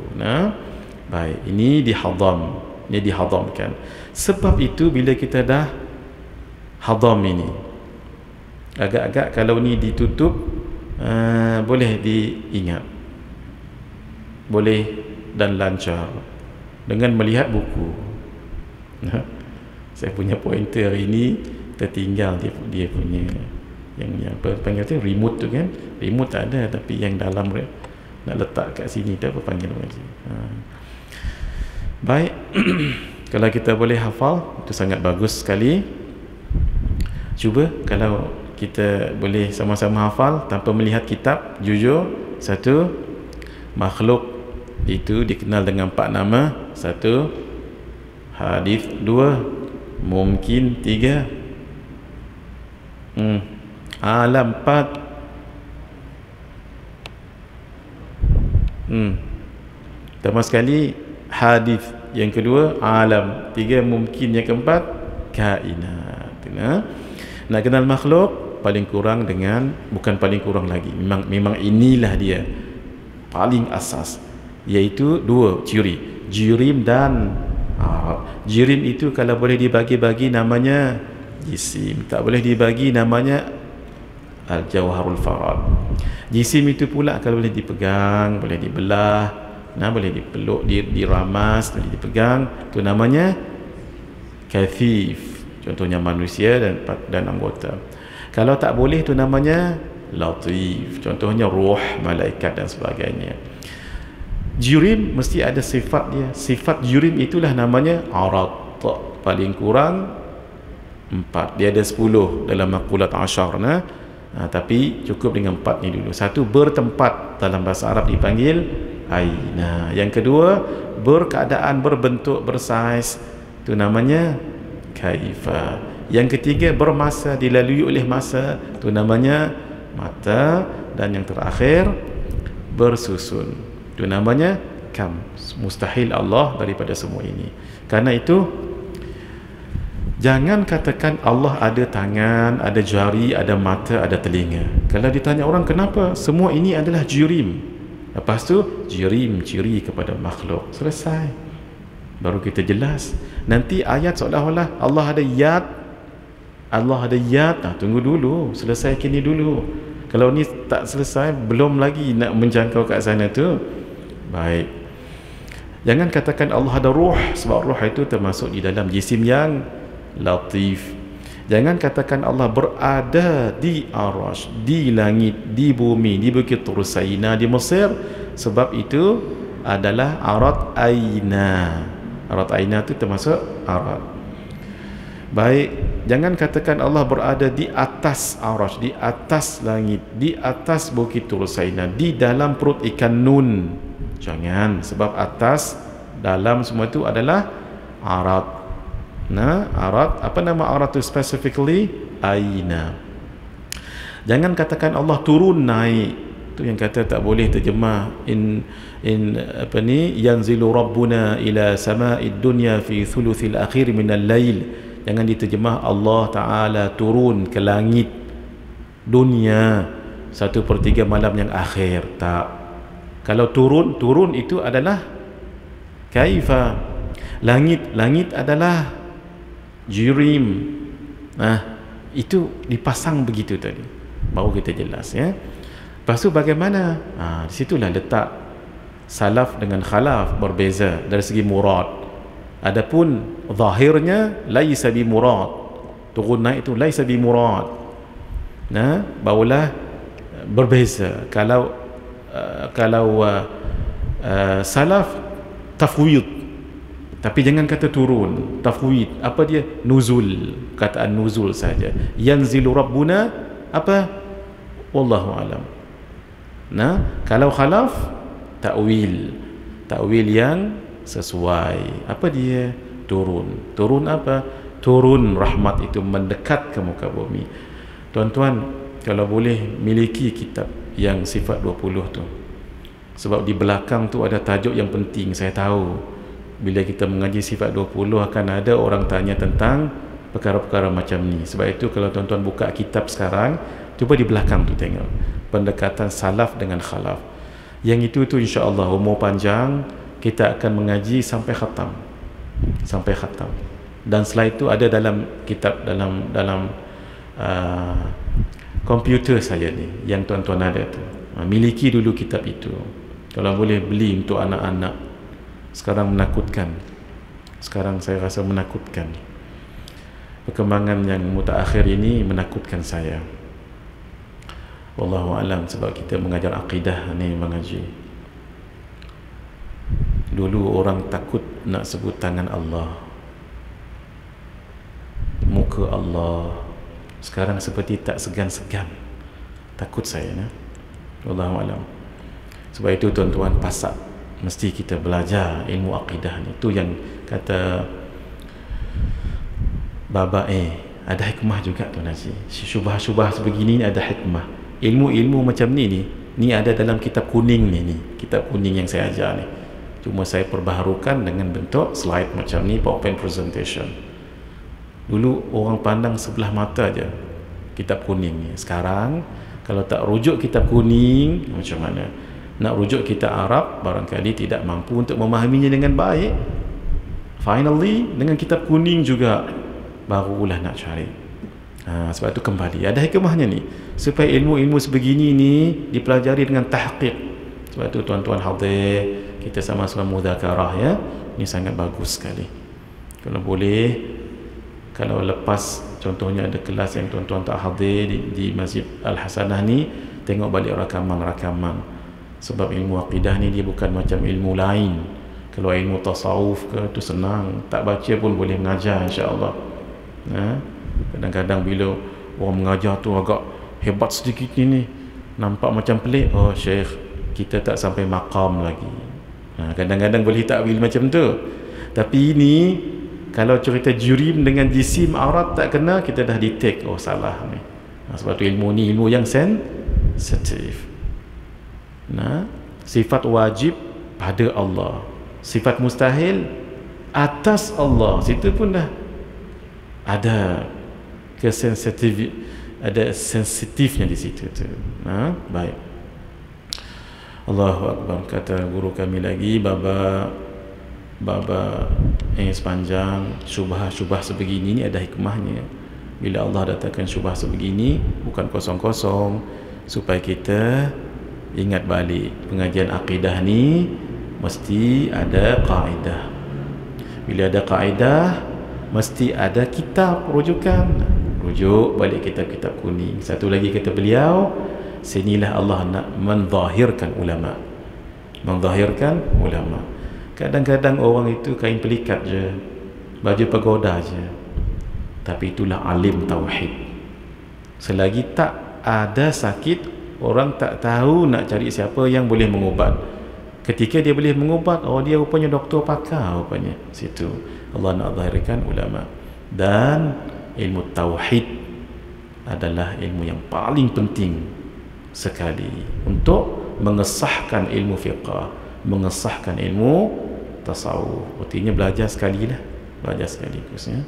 Baik, ini dihadam, ini dihadamkan. Sebab itu bila kita dah hadam ini, agak-agak kalau ni ditutup, boleh diingat, boleh dan lancar dengan melihat buku. Saya punya pointer hari ini tertinggal, dia punya yang panggil tu remote tu kan. Remote tak ada, tapi yang dalam nak letak kat sini tu apa panggil lagi. Baik. Kalau kita boleh hafal, itu sangat bagus sekali. Cuba kalau kita boleh sama-sama hafal tanpa melihat kitab, jujur. 1, makhluk itu dikenal dengan 4 nama. 1, hadis. 2, mungkin. 3, alam. 4, pertama sekali hadis, yang kedua alam, 3 mungkin, yang keempat kainat. Nak kenal makhluk paling kurang dengan, bukan paling kurang lagi, memang inilah dia paling asas, iaitu 2 ciri, jirim dan jirim itu kalau boleh dibagi-bagi namanya jisim, tak boleh dibagi namanya al-jawharul farad. Jisim itu pula kalau boleh dipegang, boleh dibelah, boleh dipeluk, diramas, boleh dipegang, itu namanya kathif, contohnya manusia dan anggota. Kalau tak boleh, itu namanya latif, contohnya ruh, malaikat dan sebagainya. Jirim mesti ada sifat dia. Sifat jirim itulah namanya arad, paling kurang 4. Dia ada 10 dalam maqulat asyar, tapi cukup dengan 4 ni dulu. Satu, bertempat, dalam bahasa Arab dipanggil aina. Yang kedua, berkeadaan, berbentuk, bersaiz, itu namanya kaifa. Yang ketiga, bermasa, dilalui oleh masa, itu namanya mata. Dan yang terakhir, bersusun, itu namanya kam. Mustahil Allah daripada semua ini. Karena itu jangan katakan Allah ada tangan, ada jari, ada mata, ada telinga. Kalau ditanya orang kenapa, semua ini adalah jirim. Lepas tu jirim, ciri kepada makhluk. Selesai. Baru kita jelas. Nanti ayat seolah-olah Allah ada yad, Allah ada yad. Tunggu dulu, selesaikan ni dulu. Kalau ni tak selesai, belum lagi nak menjangkau kat sana tu. Baik. Jangan katakan Allah ada ruh, sebab ruh itu termasuk di dalam jisim yang latif. Jangan katakan Allah berada di arash, di langit, di bumi, di Bukit Tur Saina, di Mesir, sebab itu adalah arad aina. Arad aina itu termasuk arad. Baik, jangan katakan Allah berada di atas arash, di atas langit, di atas Bukit Tur Saina, di dalam perut ikan nun. Jangan, sebab atas, dalam semua itu adalah arad. Arad, apa nama arad itu specifically? Aina. Jangan katakan Allah turun naik. Itu yang kata tak boleh terjemah apa ni, yanzilu rabbuna ila sama'id dunya fi thuluthil akhir minal lail. Jangan diterjemah Allah Ta'ala turun ke langit dunia 1/3 malam yang akhir. Tak. Kalau turun itu adalah kaifa. Langit adalah jirim. Itu dipasang begitu tadi. Baru kita jelas, ya. Lepas tu bagaimana? Di situlah letak salaf dengan khalaf berbeza dari segi murad. Adapun zahirnya laisa bi murad. Turun naik itu laisa bi murad. Barulah berbeza. Kalau salaf tafwid. Tapi jangan kata turun, tafwid. Apa dia? Nuzul. Kataan nuzul saja. Yanzilu rabbuna apa? Wallahu alam. Kalau khalaf, ta'wil. Ta'wil yang sesuai. Apa dia? Turun. Turun apa? Turun rahmat itu mendekat ke muka bumi. Tuan-tuan, kalau boleh miliki kitab yang sifat 20 tu. Sebab di belakang tu ada tajuk yang penting. Saya tahu bila kita mengaji sifat 20 akan ada orang tanya tentang perkara-perkara macam ni. Sebab itu kalau tuan-tuan buka kitab sekarang, cuba di belakang tu tengok pendekatan salaf dengan khalaf. Yang itu insya-Allah umur panjang, kita akan mengaji sampai khatam. Sampai khatam. Dan setelah itu ada dalam kitab, dalam komputer saya ni yang tuan-tuan ada tu. Miliki dulu kitab itu. Kalau boleh beli untuk anak-anak. Sekarang menakutkan. Sekarang saya rasa menakutkan. Perkembangan yang mutaakhir ini menakutkan saya. Wallahu alam, sebab kita mengajar akidah ni mengaji. Dulu orang takut nak sebut tangan Allah, muka Allah. Sekarang seperti tak segan-segan. Takut saya, wallahu alam. Sebab itu tuan-tuan, pasak mesti kita belajar ilmu akidah ni. Itu yang kata Baba, ada hikmah juga Tuan Haji. Syubah-syubah sebegini ada hikmah. Ilmu-ilmu macam ni ada dalam kitab kuning ni. Kitab kuning yang saya ajar ni. Cuma saya perbaharukan dengan bentuk slide macam ni, PowerPoint presentation. Dulu orang pandang sebelah mata je kitab kuning ni. Sekarang kalau tak rujuk kitab kuning, macam mana? Nak rujuk kitab Arab, barangkali tidak mampu untuk memahaminya dengan baik. Finally, dengan kitab kuning juga barulah nak cari. Sebab itu kembali, ada hikmahnya ni, supaya ilmu-ilmu sebegini ni dipelajari dengan tahqiq. Sebab itu tuan-tuan hadir, kita sama-sama mudzakarah, ya. Ini sangat bagus sekali. Kalau boleh, kalau lepas contohnya ada kelas yang tuan-tuan tak hadir di Masjid Al-Hasanah ni, tengok balik rakaman-rakaman. Sebab ilmu akidah ni dia bukan macam ilmu lain. Kalau ilmu tasawuf ke, tu senang, tak baca pun boleh mengajar, insya-Allah. Kadang-kadang bila orang mengajar tu agak hebat sedikit ni, nampak macam pelik, oh Syekh, kita tak sampai maqam lagi. Kadang-kadang boleh takwil macam tu. Tapi ini kalau cerita jurim dengan jisim aurat tak kena, kita dah detect, oh salah ni. Sebab tu ilmu ni ilmu yang sensitif. Sifat wajib pada Allah, sifat mustahil atas Allah, situ pun dah ada ada sensitifnya di situ tu. Baik. Allahu Akbar. Kata guru kami lagi, baba yang sepanjang syubhah sebegini ni ada hikmahnya. Bila Allah datangkan syubhah sebegini, bukan kosong-kosong, supaya kita ingat balik pengajian akidah ni mesti ada kaedah. Bila ada kaedah, mesti ada kitab rujukan. Rujuk balik kitab-kitab kuning. Satu lagi kata beliau, sinilah Allah nak menzahirkan ulama. Menzahirkan ulama. Kadang-kadang orang itu kain pelikat je, baju pagoda je, tapi itulah alim tauhid. Selagi tak ada sakit, orang tak tahu nak cari siapa yang boleh mengubat. Ketika dia boleh mengubat, oh dia rupanya doktor pakar rupanya. Situ Allah nak zahirkan ulama. Dan ilmu tauhid adalah ilmu yang paling penting sekali untuk mengesahkan ilmu fiqh, mengesahkan ilmu tasawuf. Artinya belajar sekali lah, belajar sekaligus ya.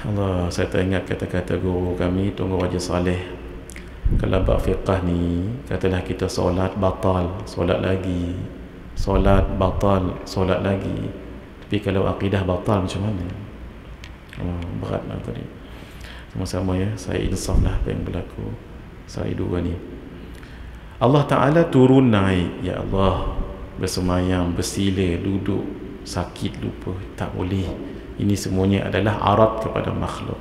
Allah, saya teringat kata-kata guru kami Tunggul Raja Saleh. Kalau bab fiqh ni, katalah kita solat batal, solat lagi, solat batal, solat lagi. Tapi kalau akidah batal macam mana? Berat lah tadi. Sama-sama ya, saya insaf lah apa yang berlaku. Saya dua ni, Allah Ta'ala turun naik, ya Allah, bersemayam, bersila, duduk, sakit, lupa, tak boleh. Ini semuanya adalah arat kepada makhluk.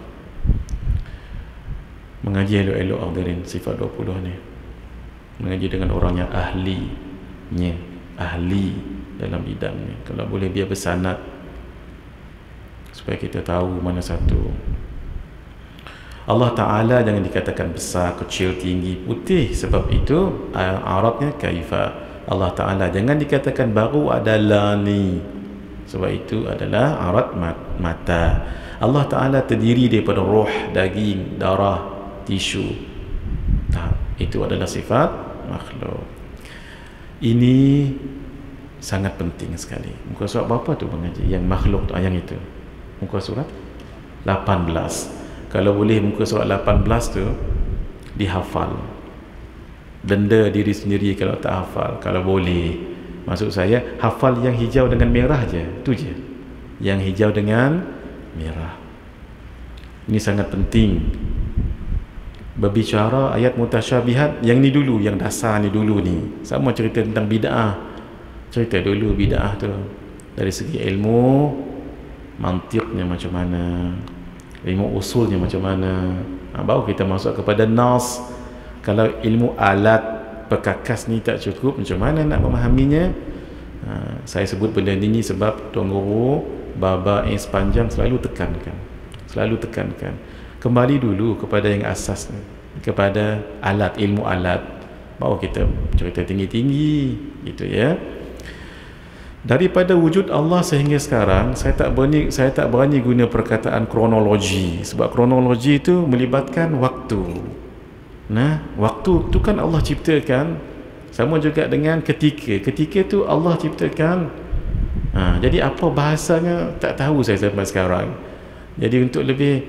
Mengaji elok-elok hadirin, sifat 20 ni, mengaji dengan orang yang ahli dalam bidang ni. Kalau boleh biar bersanad, supaya kita tahu mana satu. Allah Ta'ala jangan dikatakan besar, kecil, tinggi, putih. Sebab itu Arabnya kaifa. Allah Ta'ala jangan dikatakan baru ada lani. Sebab itu adalah Arab mata. Allah Ta'ala terdiri daripada roh, daging, darah, tisu. Itu adalah sifat makhluk. Ini sangat penting sekali. Muka surat berapa tu mengaji? Yang makhluk tu, yang itu. Muka surat 18. Kalau boleh muka surat 18 tu dihafal. Denda diri sendiri kalau tak hafal. Kalau boleh, maksud saya hafal yang hijau dengan merah je, tu je. Yang hijau dengan merah. Ini sangat penting. Berbicara ayat mutasyabihat yang ni dulu, yang dasar ni dulu ni. Sama cerita tentang bid'ah. Cerita dulu bid'ah tu dari segi ilmu mantiqnya macam mana, ilmu usulnya macam mana. Baru kita masuk kepada nas. Kalau ilmu alat perkakas ni tak cukup, macam mana nak memahaminya? Saya sebut benda ini sebab Tuan Guru Baba yang sepanjang selalu tekankan. Kembali dulu kepada yang asas ni, kepada alat, ilmu alat, baru kita cerita tinggi-tinggi gitu ya. Daripada wujud Allah sehingga sekarang, saya tak berani guna perkataan kronologi, sebab kronologi itu melibatkan waktu. Waktu tu kan Allah ciptakan. Sama juga dengan ketika tu Allah ciptakan. Jadi apa bahasanya tak tahu saya sampai sekarang. Jadi untuk lebih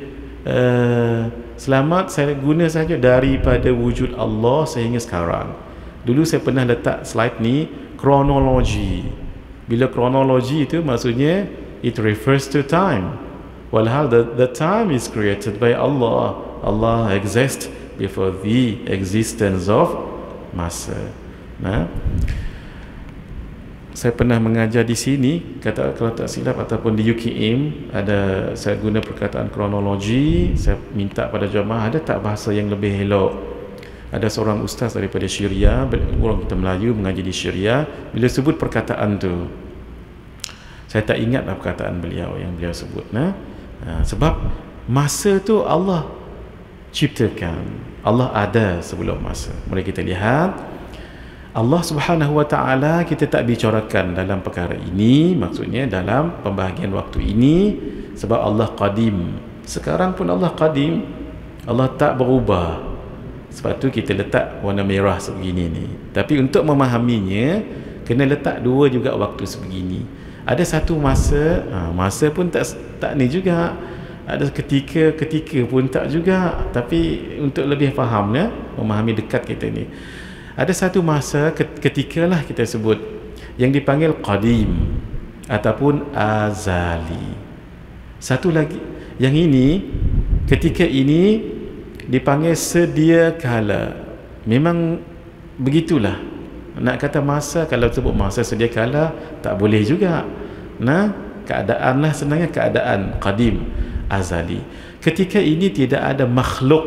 selamat, saya guna saja daripada wujud Allah sehingga sekarang. Dulu saya pernah letak slide ni, kronologi. Bila kronologi itu maksudnya it refers to time. Walhal the time is created by Allah. Allah exists before the existence of masa. Saya pernah mengajar di sini, kalau tak silap, ataupun di UKM, ada saya guna perkataan kronologi. Saya minta pada jemaah, ada tak bahasa yang lebih elok? Ada seorang ustaz daripada Syria, orang kita Melayu mengaji di Syria. Bila sebut perkataan tu, saya tak ingatlah perkataan beliau yang beliau sebut. Sebab Masa tu Allah ciptakan, Allah ada sebelum masa. Mari kita lihat Allah Subhanahu wa ta'ala, kita tak bicarakan dalam perkara ini, maksudnya dalam pembahagian waktu ini, sebab Allah qadim. Sekarang pun Allah qadim, Allah tak berubah. Sebab tu kita letak warna merah sebegini ni. Tapi untuk memahaminya, kena letak dua juga waktu sebegini. Ada satu masa, masa pun tak ni juga. Ada ketika pun tak juga. Tapi untuk lebih faham ya, memahami dekat kita ni, ada satu masa ketika lah kita sebut yang dipanggil qadim ataupun azali. Satu lagi, yang ini, ketika ini dipanggil sedia kala. Memang begitulah. Nak kata masa, kalau sebut masa sedia kala tak boleh juga. Nah, keadaan lah sebenarnya, keadaan qadim azali. Ketika ini tidak ada makhluk,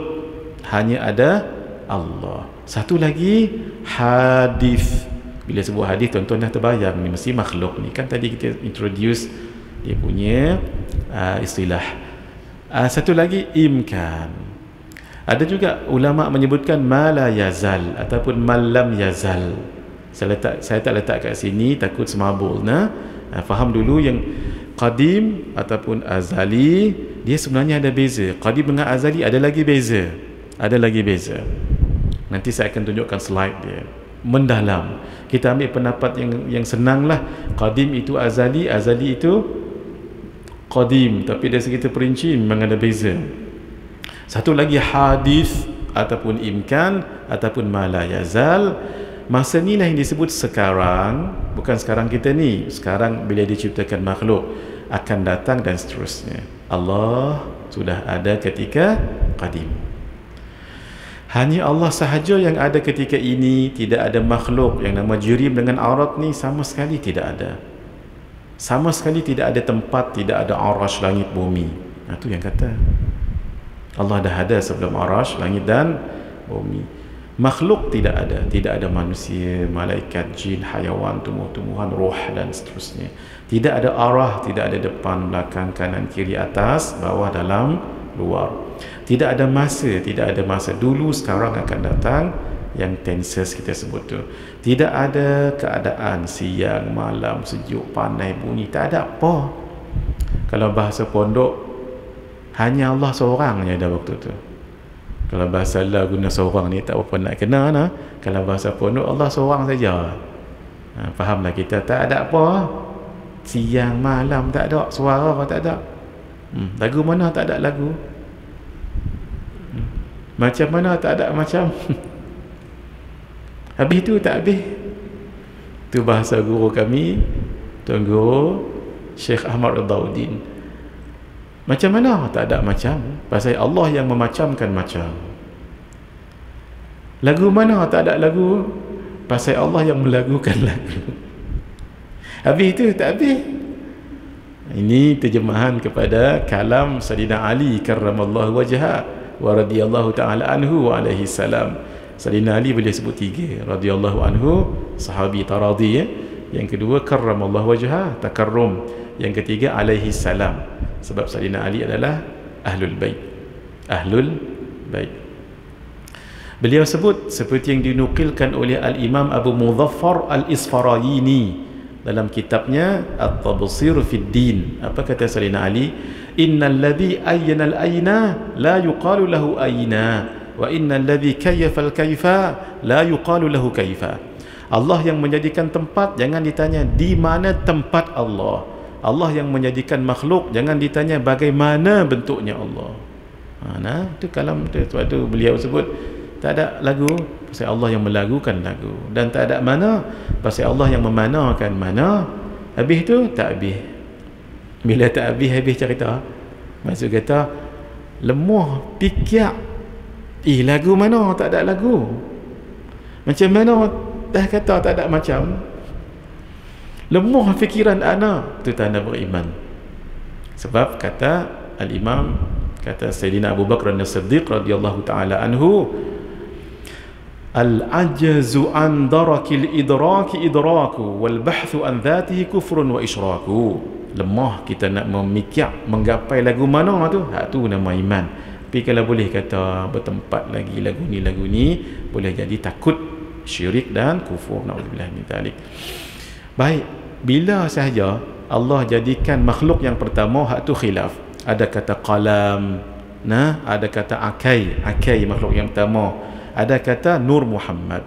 hanya ada Allah. Satu lagi hadis. Bila sebut hadis, tuan-tuan dah terbayang ni mesti makhluk ni. Kan tadi kita introduce dia punya istilah. Satu lagi imkan. Ada juga ulama menyebutkan mala yazal ataupun malam yazal. Saya tak letak kat sini, takut semabul. Faham dulu yang qadim ataupun azali, dia sebenarnya ada beza. Qadim dengan azali ada lagi beza. Ada lagi beza. Nanti saya akan tunjukkan slide dia. Mendalam. Kita ambil pendapat yang senang lah. Qadim itu azali, azali itu qadim. Tapi dari segi terperinci memang ada beza. Satu lagi hadis ataupun imkan ataupun mala yazal. Masa ni lah yang disebut sekarang. Bukan sekarang kita ni. Sekarang bila diciptakan makhluk, akan datang dan seterusnya. Allah sudah ada ketika qadim. Hanya Allah sahaja yang ada ketika ini. Tidak ada makhluk yang nama jirim dengan arat ni, sama sekali tidak ada. Sama sekali tidak ada tempat, tidak ada arash langit bumi. Itu yang kata Allah dah ada sebelum arash langit dan bumi. Makhluk tidak ada. Tidak ada manusia, malaikat, jin, hayawan, tumbuh-tumbuhan, roh dan seterusnya. Tidak ada arah, tidak ada depan, belakang, kanan, kiri, atas, bawah, dalam, luar. Tidak ada masa, tidak ada masa dulu, sekarang, akan datang, yang tenses kita sebut tu. Tidak ada keadaan siang, malam, sejuk, panas, bunyi, tak ada apa. Kalau bahasa pondok, hanya Allah seorang je ada waktu tu. Kalau bahasa Allah guna seorang ni tak apa nak kena nah. Kalau bahasa pondok, Allah seorang saja. Fahamlah kita, tak ada apa. Siang, malam tak ada, suara tak ada. Lagu mana tak ada lagu? Macam mana tak ada macam? Habis tu tak habis. Tu bahasa guru kami, Tuan Guru Syekh Ahmad Ridauddin. Macam mana tak ada macam? Pasal Allah yang memacamkan macam. Lagu mana tak ada lagu? Pasal Allah yang melagukan lagu. Habis tu tak habis. Ini terjemahan kepada kalam Sayyidina Ali karramallahu wajhah wa radhiyallahu ta'ala anhu wa alaihi salam. Sayyidina Ali boleh sebut tiga. Radhiyallahu anhu, sahabi taradhi ya. Yang kedua karramallahu wajhah, takarrum. Yang ketiga alaihi salam. Sebab Sayyidina Ali adalah ahlul bait. Ahlul bait. Beliau sebut seperti yang dinukilkan oleh Al-Imam Abu Mudhaffar Al-Isfarayini dalam kitabnya At-Tabsir fid Din. Apa kata Sayyidina Ali? Innal ladzi ayyana al-ayna la yuqalu lahu ayna wa innal ladzi kayyafa al-kayfa la yuqalu lahu kayfa. Allah yang menjadikan tempat, jangan ditanya di mana tempat Allah. Allah yang menjadikan makhluk, jangan ditanya bagaimana bentuknya Allah. Nah, itu kalam tu. Sebab tu beliau sebut tak ada lagu, pasal Allah yang melagukan lagu. Dan tak ada mana, pasal Allah yang memanakan mana. Habis tu tak habis. Bila tak habis cerita, maksud kata lemah pikir. Lagu mana tak ada lagu? Macam mana dah kata tak ada macam? Lemah fikiran anak. Itu tanda beriman. Sebab kata Al-Imam, kata Sayyidina Abu Bakar As-Siddiq radhiyallahu ta'ala anhu, al-ajazu an darakil idraki idraku wal bahthu an dhatihi kufrun wa isyraku. lemah, kita nak memikir menggapai lagu mana tu, tu nama iman. Tapi kalau boleh kata bertempat lagi lagu ni boleh jadi takut syirik dan kufur, naudzubillah min dzalik. Baik, bila sahaja Allah jadikan makhluk yang pertama, hak tu khilaf. Ada kata qalam, ada kata akai makhluk yang pertama, ada kata Nur Muhammad.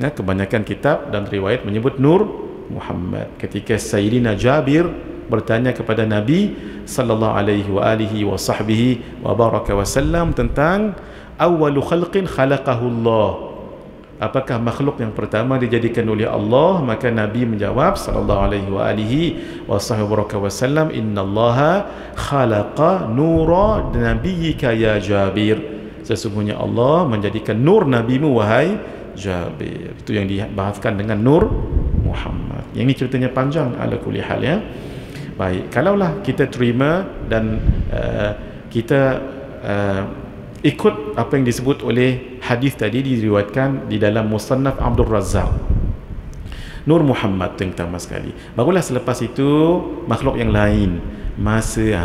Kebanyakan kitab dan riwayat menyebut Nur Muhammad. Ketika Sayyidina Jabir bertanya kepada Nabi sallallahu alaihi wa sahbihi wa baraka wasallam tentang awwalu khalqin khalaqahu Allah, apakah makhluk yang pertama dijadikan oleh Allah, maka Nabi menjawab sallallahu alaihi wa baraka wasallam, innallaha khalaqa nura nabiyyika ya Jabir, sesungguhnya Allah menjadikan nur nabimu wahai Jabir. Itu yang dibahaskan dengan Nur Muhammad. Yang ini ceritanya panjang ala kulli hal ya. Baik, kalaulah kita terima dan kita ikut apa yang disebut oleh hadis tadi, diriwayatkan di dalam Musannaf Abdul Razzaq, Nur Muhammad terutama sekali. Barulah selepas itu makhluk yang lain, masa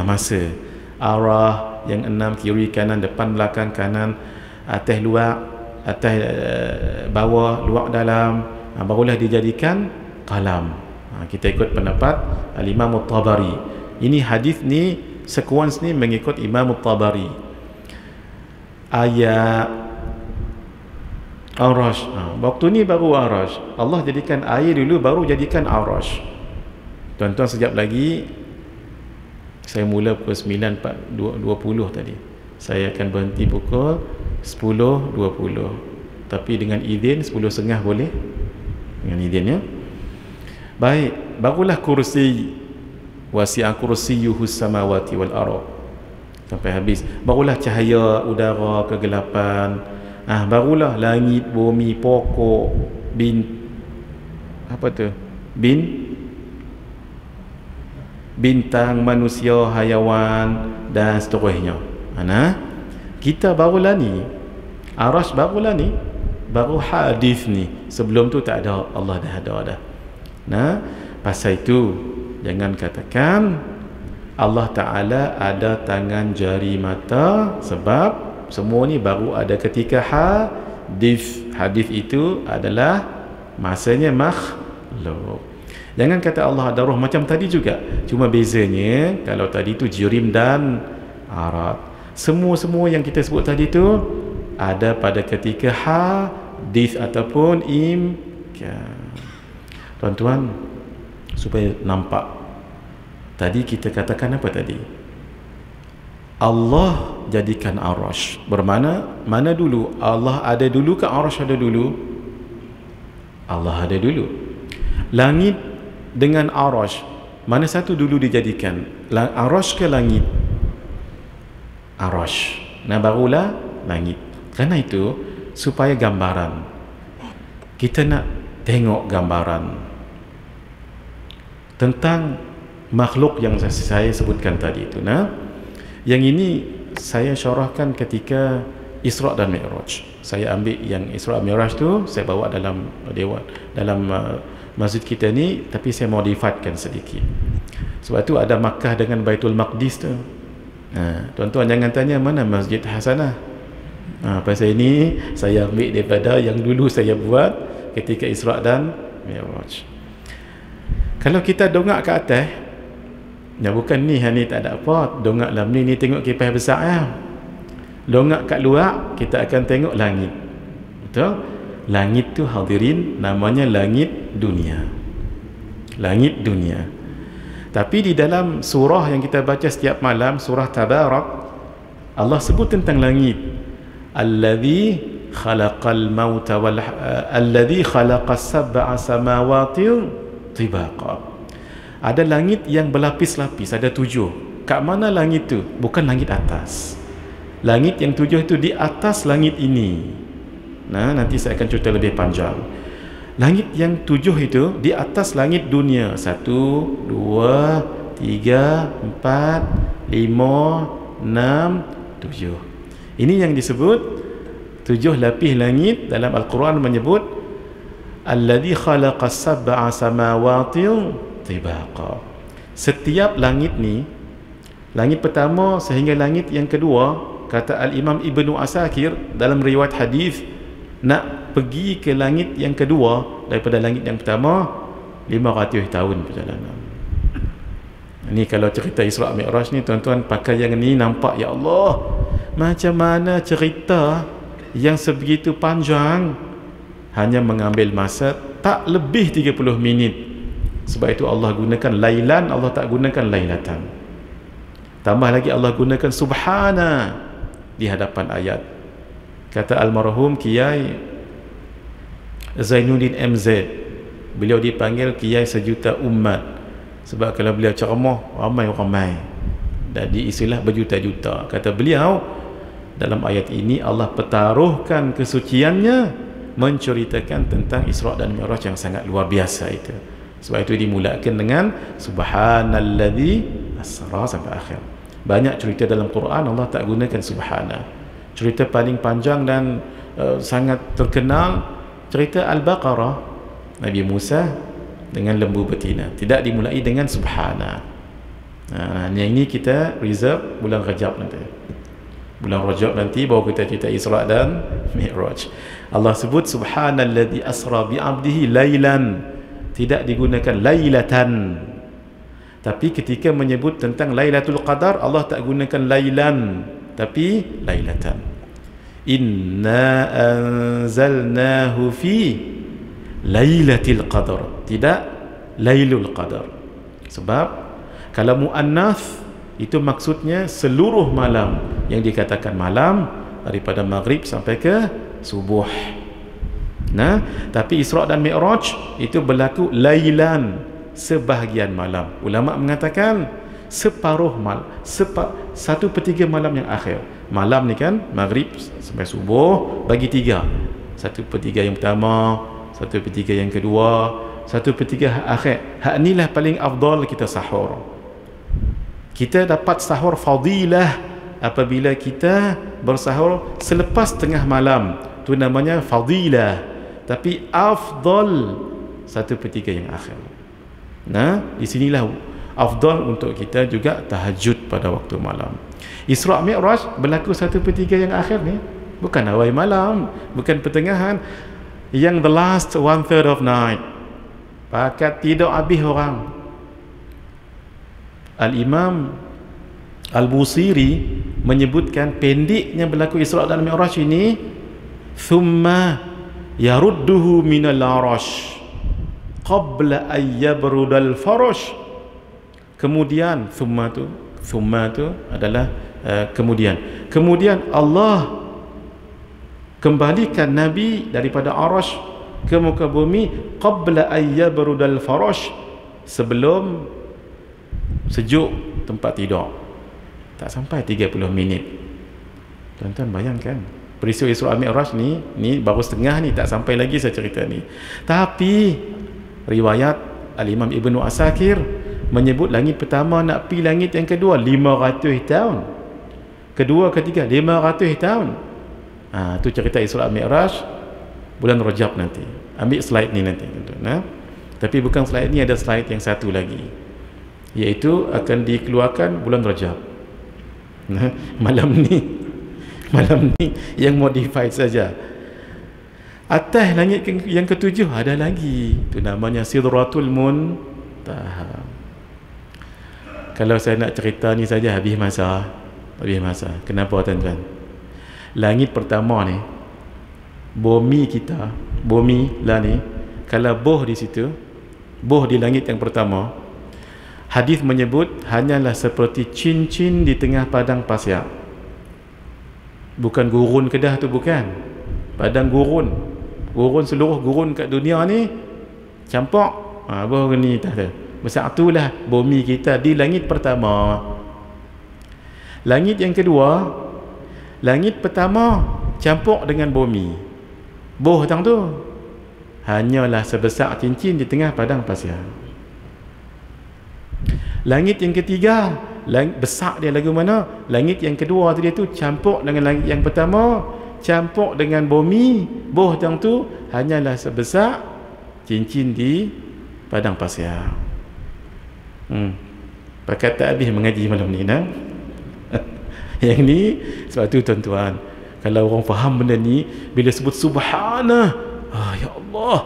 arah yang 6, kiri kanan, depan belakang, kanan, atas luar, atas bawah, luar dalam, barulah dijadikan qalam. Kita ikut pendapat Al-Imam At-Tabari. Ini hadis ni, sekuens ni mengikut Imam At-Tabari. Ayat Arash, waktu ni baru Arash. Allah jadikan air dulu, baru jadikan Arash. Tuan-tuan, sekejap lagi saya mula pukul 9.20 tadi. Saya akan berhenti pukul 10.20. Tapi dengan izin 10.30 boleh? Dengan izin ya. Baik, barulah kursi, wasi'a kursiyyuhus samawati wal ardh, sampai habis. Barulah cahaya udara, kegelapan, barulah langit, bumi, pokok, bintang, manusia, hayawan dan seterusnya. Kita barulah ni, Arash barulah ni, baru hadis ni. Sebelum tu tak ada, Allah dah ada dah. Pasal itu jangan katakan Allah Ta'ala ada tangan, jari, mata, sebab semua ni baru ada ketika hadis itu adalah masanya makhluk. Jangan kata Allah ada roh macam tadi juga, cuma bezanya kalau tadi tu jirim dan arat. Semua yang kita sebut tadi tu ada pada ketika hadis ataupun imkan. Tuan-tuan, supaya nampak, tadi kita katakan apa tadi? Allah jadikan Arash. Bermakna mana dulu? Allah ada dulu ke Arash ada dulu? Allah ada dulu. Langit dengan Arash, mana satu dulu dijadikan? Arash ke langit? Arash. Barulah langit. Kerana itu, supaya gambaran, kita nak tengok gambaran tentang makhluk yang saya sebutkan tadi itu. Yang ini saya syarahkan ketika Isra dan Mi'raj. Saya ambil yang Isra Mi'raj tu, saya bawa dalam dewan, dalam masjid kita ni, tapi saya modifikan sedikit. Sebab tu ada Makkah dengan Baitul Maqdis tu. Tuan-tuan jangan tanya mana Masjid Hasanah. Pasal ini saya ambil daripada yang dulu saya buat ketika Isra dan Mi'raj. Kalau kita dongak ke atas, bukan ni tak ada apa, dongak dalam ni tengok kipas besar ya. Dongak kat luar, kita akan tengok langit. Betul? Langit tu hadirin namanya langit dunia. Langit dunia. Tapi di dalam surah yang kita baca setiap malam, surah Tabarak, Allah sebut tentang langit. Alladhi khalaqal mauta wal alladhi khalaqas sab'a samawati tibaqa. Ada langit yang berlapis-lapis, ada 7. Kat mana langit tu? Bukan langit atas. Langit yang 7 itu di atas langit ini. Nanti saya akan cerita lebih panjang. Langit yang 7 itu di atas langit dunia. 1, 2, 3, 4, 5, 6, 7. Ini yang disebut 7 lapis langit. Dalam Al-Quran menyebut alladhi khalaqas sab'a samawati tibaqa. Setiap langit ni, langit pertama sehingga langit yang kedua, kata Al-Imam Ibnu Asakir dalam riwayat hadis, nak pergi ke langit yang kedua daripada langit yang pertama 500 tahun perjalanan. Ini kalau cerita Isra' Mi'raj ni, tuan-tuan pakai yang ni nampak, ya Allah, macam mana cerita yang sebegitu panjang hanya mengambil masa tak lebih 30 minit. Sebab itu Allah gunakan lailan, Allah tak gunakan lailatan. Tambah lagi Allah gunakan subhana di hadapan ayat. Kata almarhum Kiai Zainuddin MZ, beliau dipanggil Kiai sejuta umat. Sebab kalau beliau ceramah, ramai-ramai, dan diisilah berjuta-juta. Kata beliau, dalam ayat ini Allah pertaruhkan kesuciannya, menceritakan tentang Isra' dan Mi'raj yang sangat luar biasa itu. Sebab itu dimulakan dengan subhanalladzi asra sampai akhir. Banyak cerita dalam Quran Allah tak gunakan subhana. Cerita paling panjang dan sangat terkenal, cerita Al-Baqarah, Nabi Musa dengan lembu betina, tidak dimulai dengan subhana. Yang ini kita reserve bulan Rajab nanti. Bulan Rajab nanti baru kita cerita Isra' dan Mi'raj. Allah sebut subhanalladzi asra bi'abdihi lailan, tidak digunakan lailatan. Tapi ketika menyebut tentang Lailatul Qadar, Allah tak gunakan lailan, tapi lailatan. Inna anzalnahu fi Lailatul Qadar, tidak Lailul Qadar. Sebab kalau muannas itu maksudnya seluruh malam, yang dikatakan malam daripada maghrib sampai ke subuh. Nah, tapi Isra' dan Mi'raj itu berlaku lailan, sebahagian malam. Ulama mengatakan separuh malam, 1/3 malam yang akhir. Malam ni kan maghrib sampai subuh, bagi 3. 1/3 yang pertama, 1/3 yang kedua, 1/3 akhir. Hak inilah paling afdal kita sahur. Kita dapat sahur fadilah apabila kita bersahur selepas tengah malam. Itu namanya fadilah. Tapi afdal 1/3 yang akhir. Nah, di sinilah afdal untuk kita juga tahajud pada waktu malam. Isra' Mi'raj berlaku 1/3 yang akhir ni, bukan awal malam, bukan pertengahan, yang the last 1/3 of night. Pakat tidur habis orang. Al-Imam Al-Busiri menyebutkan pendeknya berlaku Isra' dan Mi'raj ini, thumma yarudduhu minal arash qabla ayyabrudal farash. Kemudian thumma tu adalah kemudian Allah kembalikan Nabi daripada arash ke muka bumi qabla ayyabrudal farash, sebelum sejuk tempat tidur. Tak sampai 30 minit. Tuan-tuan bayangkan peristiwa Isra' Mi'raj ni baru setengah ni, tak sampai lagi saya cerita ni. Tapi riwayat Al-Imam Ibnu Asakir menyebut langit pertama nak pi langit yang kedua 500 tahun. Kedua, ketiga 500 tahun. Tu cerita Isra' Mi'raj bulan Rajab nanti. Ambil slide ni nanti, tuan-tuan. Tapi bukan slide ni, ada slide yang satu lagi, iaitu akan dikeluarkan bulan Rajab. Malam ni yang modified saja. Atas langit yang ketujuh ada lagi, itu namanya Sidratul Muntaha. Kalau saya nak cerita ni saja habis masa. Kenapa tuan-tuan? Langit pertama ni, bumi lah ni, kalau boh di situ, boh di langit yang pertama, hadis menyebut hanyalah seperti cincin di tengah padang pasir. Bukan gurun Kedah tu, bukan. Padang gurun seluruh gurun kat dunia ni campur. Boh ni tak ada. Besar itulah bumi kita di langit pertama. Langit yang kedua, langit pertama campur dengan bumi. Boh tang tu hanyalah sebesar cincin di tengah padang pasir. Langit yang ketiga, besar dia lagu mana? Langit yang kedua tadi tu campur dengan langit yang pertama, campur dengan bumi. Boh tang tu hanyalah sebesar cincin di padang pasir. Pakat tak habis mengaji malam ni nah. Yang ni sebab tu tuan-tuan, kalau orang faham benda ni, bila sebut subhana, ya Allah,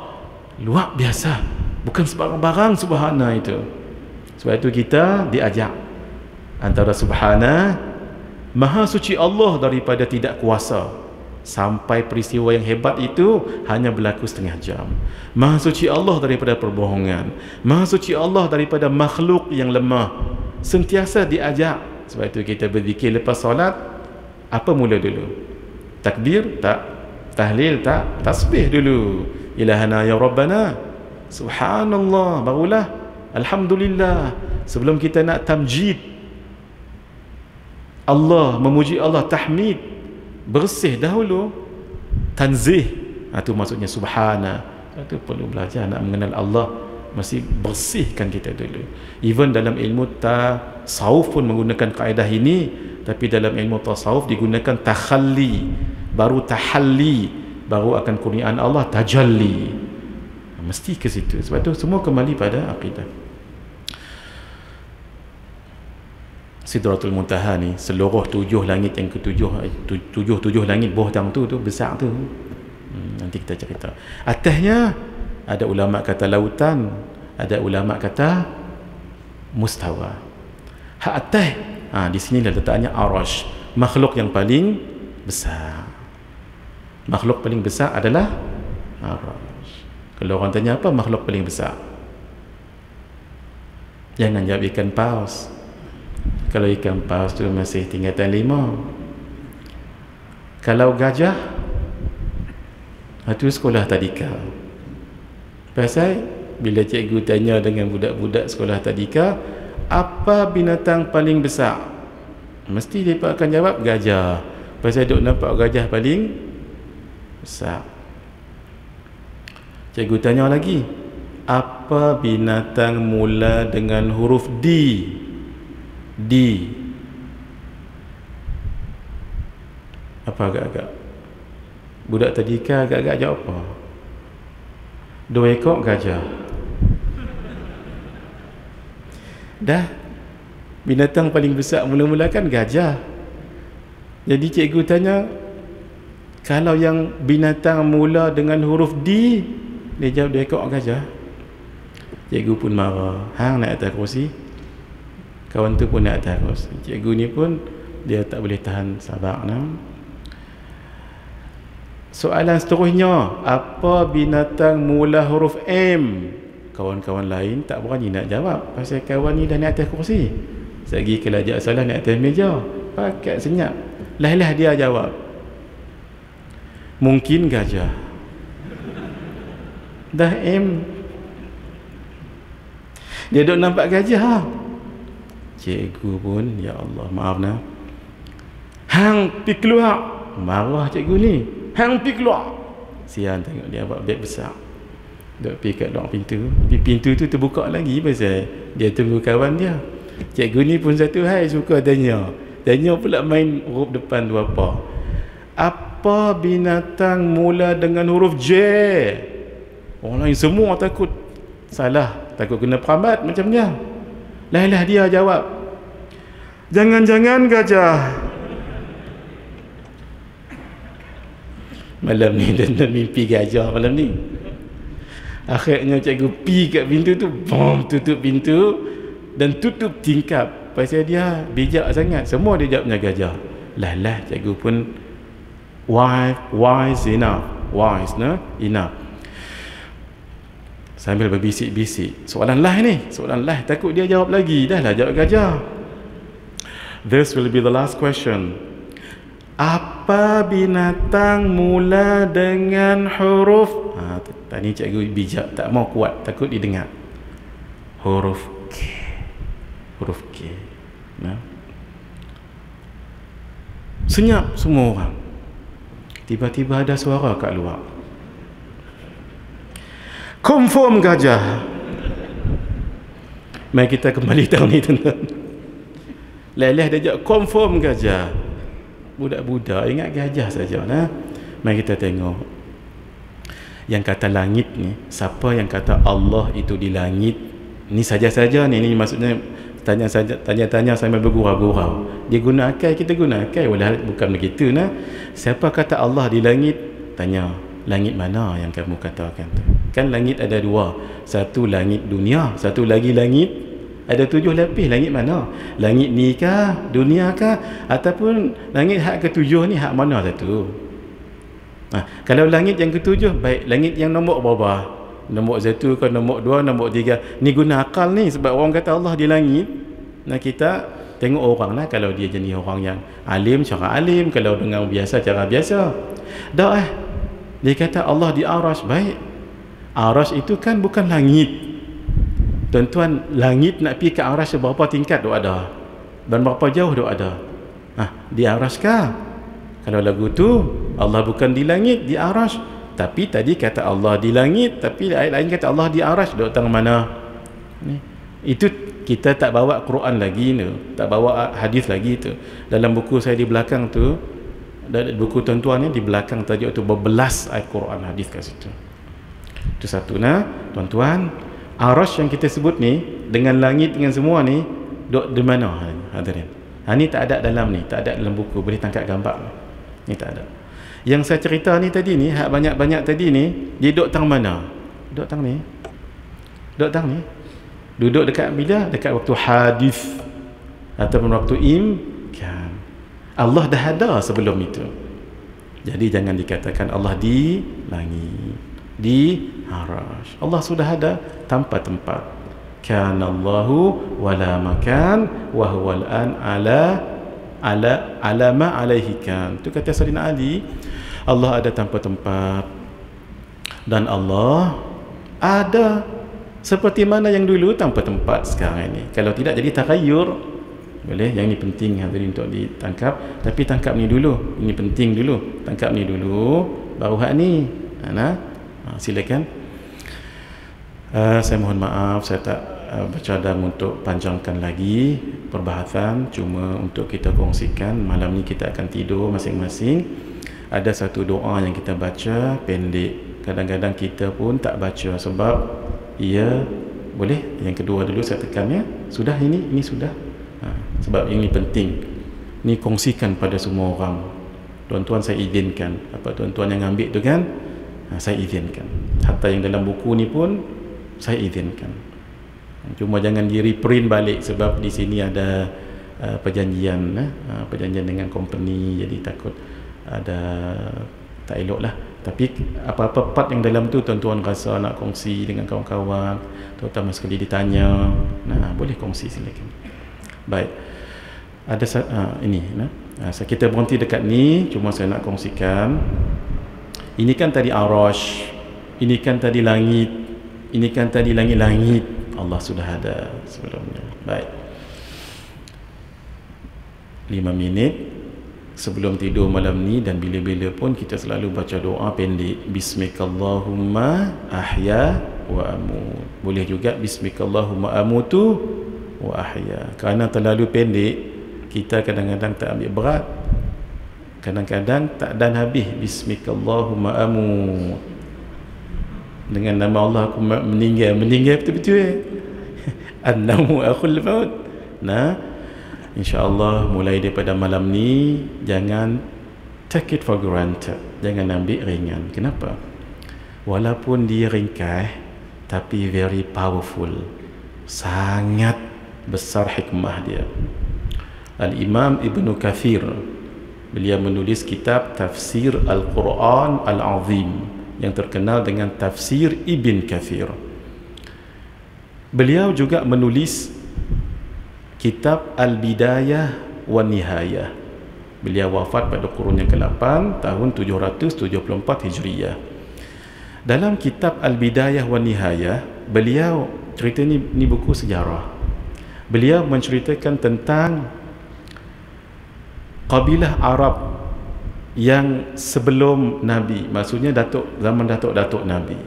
luar biasa, bukan sebarang-barang subhana itu. Sebab itu kita diajak antara subhana, maha suci Allah daripada tidak kuasa, sampai peristiwa yang hebat itu hanya berlaku setengah jam. Maha suci Allah daripada perbohongan, maha suci Allah daripada makhluk yang lemah. Sentiasa diajak. Sebab itu kita berzikir lepas solat, apa mula dulu? Takbir tak? Tahlil tak? Tasbih dulu. Ilahana ya Rabbana, subhanallah, barulah alhamdulillah. Sebelum kita nak tamjid Allah, memuji Allah, tahmid, bersih dahulu, tanzih. Itu maksudnya subhana. Itu perlu belajar nak mengenal Allah, mesti bersihkan kita dulu. Even dalam ilmu tasawuf pun menggunakan kaedah ini, tapi dalam ilmu tasawuf digunakan takhalli, baru tahalli, baru akan kurniaan Allah tajalli. Mesti ke situ. Sebab tu semua kembali pada akidah. Sidratul Muntaha ni, seluruh 7 langit yang ketujuh, tujuh langit bawah tu besar tu. Nanti kita cerita. Atasnya ada ulama kata lautan, ada ulama kata mustawa. Hak atas, di sini letaknya arash, makhluk yang paling besar. Makhluk paling besar adalah arash. Kalau orang tanya apa makhluk paling besar, jangan jawab ikan paus. Kalau ikan paus tu masih tingkatan 5. Kalau gajah, itu sekolah tadika. Pasal bila cikgu tanya dengan budak-budak sekolah tadika, apa binatang paling besar, mesti mereka akan jawab gajah. Pasal duk nampak gajah paling besar. Cikgu tanya lagi, apa binatang mula dengan huruf D? D. Apa agak-agak? Budak tadika agak-agak jawab apa? 2 ekor gajah. Dah, binatang paling besar mula-mula kan gajah. Jadi cikgu tanya, kalau yang binatang mula dengan huruf D, dia jawab 2 ekor gajah. Cikgu pun marah. Hang nak atas kerusi, kawan tu pun nak atas kerusi. Cikgu ni pun dia tak boleh tahan sabar. Soalan seterusnya, apa binatang mula huruf M? Kawan-kawan lain tak berani nak jawab, pasal kawan ni dah naik atas kursi. Selagi kelajak salah naik atas meja, pakat senyap. Lah dia jawab, mungkin gajah. Dah M, dia duk nampak gajah. Cikgu pun, ya Allah, maaf nah, hang pi keluar. Marah cikgu ni, hang pi keluar. Sian tengok dia buat beg besar, duk pi kat luar pintu. Pintu tu terbuka lagi pasal dia tunggu kawan dia. Cikgu ni pun satu hai suka tanya pula main huruf depan tu apa. Apa binatang mula dengan huruf J? Orang lain semua takut salah, takut kena peramat macam dia. Lah dia jawab, jangan-jangan gajah. Malam ni dia mimpi gajah malam ni. Akhirnya cikgu pi kat pintu tu, bom, tutup pintu dan tutup tingkap. Pasal dia bijak sangat, semua dia jawabnya gajah. Lah cikgu pun wise enough, sambil berbisik-bisik. Soalan ni, takut dia jawab lagi. Dah lah jawab gajah. This will be the last question. Apa binatang mula dengan huruf? Tadi cikgu bijak, tak mau kuat, takut didengar. Huruf K. Senyap semua orang. Tiba-tiba ada suara kat luar, confirm gajah. Mari kita kembali tahun ni tuan-tuan. Leleh dia jawab confirm gajah. Budak-budak ingat gajah saja nah. Mari kita tengok yang kata langit ni, siapa yang kata Allah itu di langit ni saja-saja ni maksudnya tanya sambil bergurau-gurau. Dia guna akal, kita guna akal. Walau bukan begitu nah. Siapa kata Allah di langit? Tanya, langit mana yang kamu katakan tu? Kan langit ada dua. Satu langit dunia, satu lagi langit ada 7 lapis. Langit mana? Langit ni kah? Dunia kah? Ataupun langit hak ke-7 ni hak mana satu? Kalau langit yang ke-7, baik, langit yang nombor berapa? Nombor 1 ke nombor 2, nombor 3. Ni guna akal ni, sebab orang kata Allah di langit. Nah, kita tengok orang lah, kalau dia jenis orang yang alim, cara alim. Kalau dengan biasa, cara biasa. Dah dia kata Allah di arash. Baik, arash itu kan bukan langit. Tuan-tuan, langit nak pergi ke arash berapa tingkat tu ada, dan berapa jauh tu ada. Di arash kah? Kalau lagu tu Allah bukan di langit, di arash. Tapi tadi kata Allah di langit, tapi ayat lain kata Allah di arash. Duk tang mana ni? Itu kita tak bawa Quran lagi tu, tak bawa hadis lagi tu. Dalam buku saya di belakang tu, buku tuan-tuan ni di belakang tajuk tu berbelas ayat Quran hadis kat situ. Itu satu nah, tuan-tuan. Arash yang kita sebut ni dengan langit dengan semua ni duk di mana hadirin? Ni tak ada dalam ni, tak ada dalam buku, boleh tangkap gambar. Ni tak ada. Yang saya cerita ni tadi ni, hak banyak-banyak tadi ni, dia duduk tang mana? Duduk tang ni. Duduk tang ni. Duduk dekat bila? Dekat waktu hadis ataupun waktu imkan. Allah dah ada sebelum itu. Jadi jangan dikatakan Allah di langit, di arash. Allah sudah ada tanpa tempat. Kana Allahu wala makan wa huwa al-an ala ma alaihi kan. Tu kata Sayyidina Ali, Allah ada tanpa tempat dan Allah ada seperti mana yang dulu tanpa tempat sekarang ini. Kalau tidak jadi taghayyur. Boleh, yang ni penting hadirin untuk ditangkap, tapi tangkap ni dulu. Ini penting dulu. Tangkap ni dulu baru hak ni. Silakan. Saya mohon maaf, saya tak bercadang untuk panjangkan lagi perbahasan, cuma untuk kita kongsikan. Malam ni kita akan tidur masing-masing. Ada satu doa yang kita baca pendek. Kadang-kadang kita pun tak baca sebab ia boleh. Yang kedua dulu saya tekan ya. Sudah ini sudah. Sebab ini penting. Ni kongsikan pada semua orang. Tuan-tuan saya izinkan. Apa tuan-tuan yang ambil tu kan? Saya izinkan. Hatta yang dalam buku ni pun saya izinkan. Cuma jangan di reprint balik sebab di sini ada perjanjian perjanjian dengan company, jadi takut ada tak elok lah. Tapi apa-apa part yang dalam tu tuan-tuan rasa nak kongsi dengan kawan-kawan, terutama sekali ditanya, boleh kongsi silakan. Baik, ada ini kita berhenti dekat ni. Cuma saya nak kongsikan, ini kan tadi arash, ini kan tadi langit, ini kan tadi langit-langit. Allah sudah ada sebelumnya. Baik, 5 minit sebelum tidur malam ni dan bila-bila pun kita selalu baca doa pendek. Bismikallahumma ahya wa amut. Boleh juga Bismikallahumma amutu wa ahya. Kerana terlalu pendek, kita kadang-kadang tak ambil berat, kadang-kadang tak dan habis. Bismikallahumma amut, dengan nama Allah aku meninggal betul-betul. An-nawmu akhul maut. InsyaAllah mulai daripada malam ni jangan take it for granted, jangan ambil ringan. Kenapa? Walaupun dia ringkas tapi very powerful, sangat besar hikmah dia. Al-Imam Ibn Kathir, beliau menulis kitab Tafsir Al-Quran Al-Azim yang terkenal dengan Tafsir Ibn Kathir. Beliau juga menulis kitab Al-Bidayah wa Nihayah. Beliau wafat pada kurun yang ke-8 tahun 774 Hijriyah. Dalam kitab Al-Bidayah wa Nihayah, beliau cerita ni buku sejarah. Beliau menceritakan tentang kabilah Arab yang sebelum Nabi, maksudnya zaman datuk-datuk Nabi,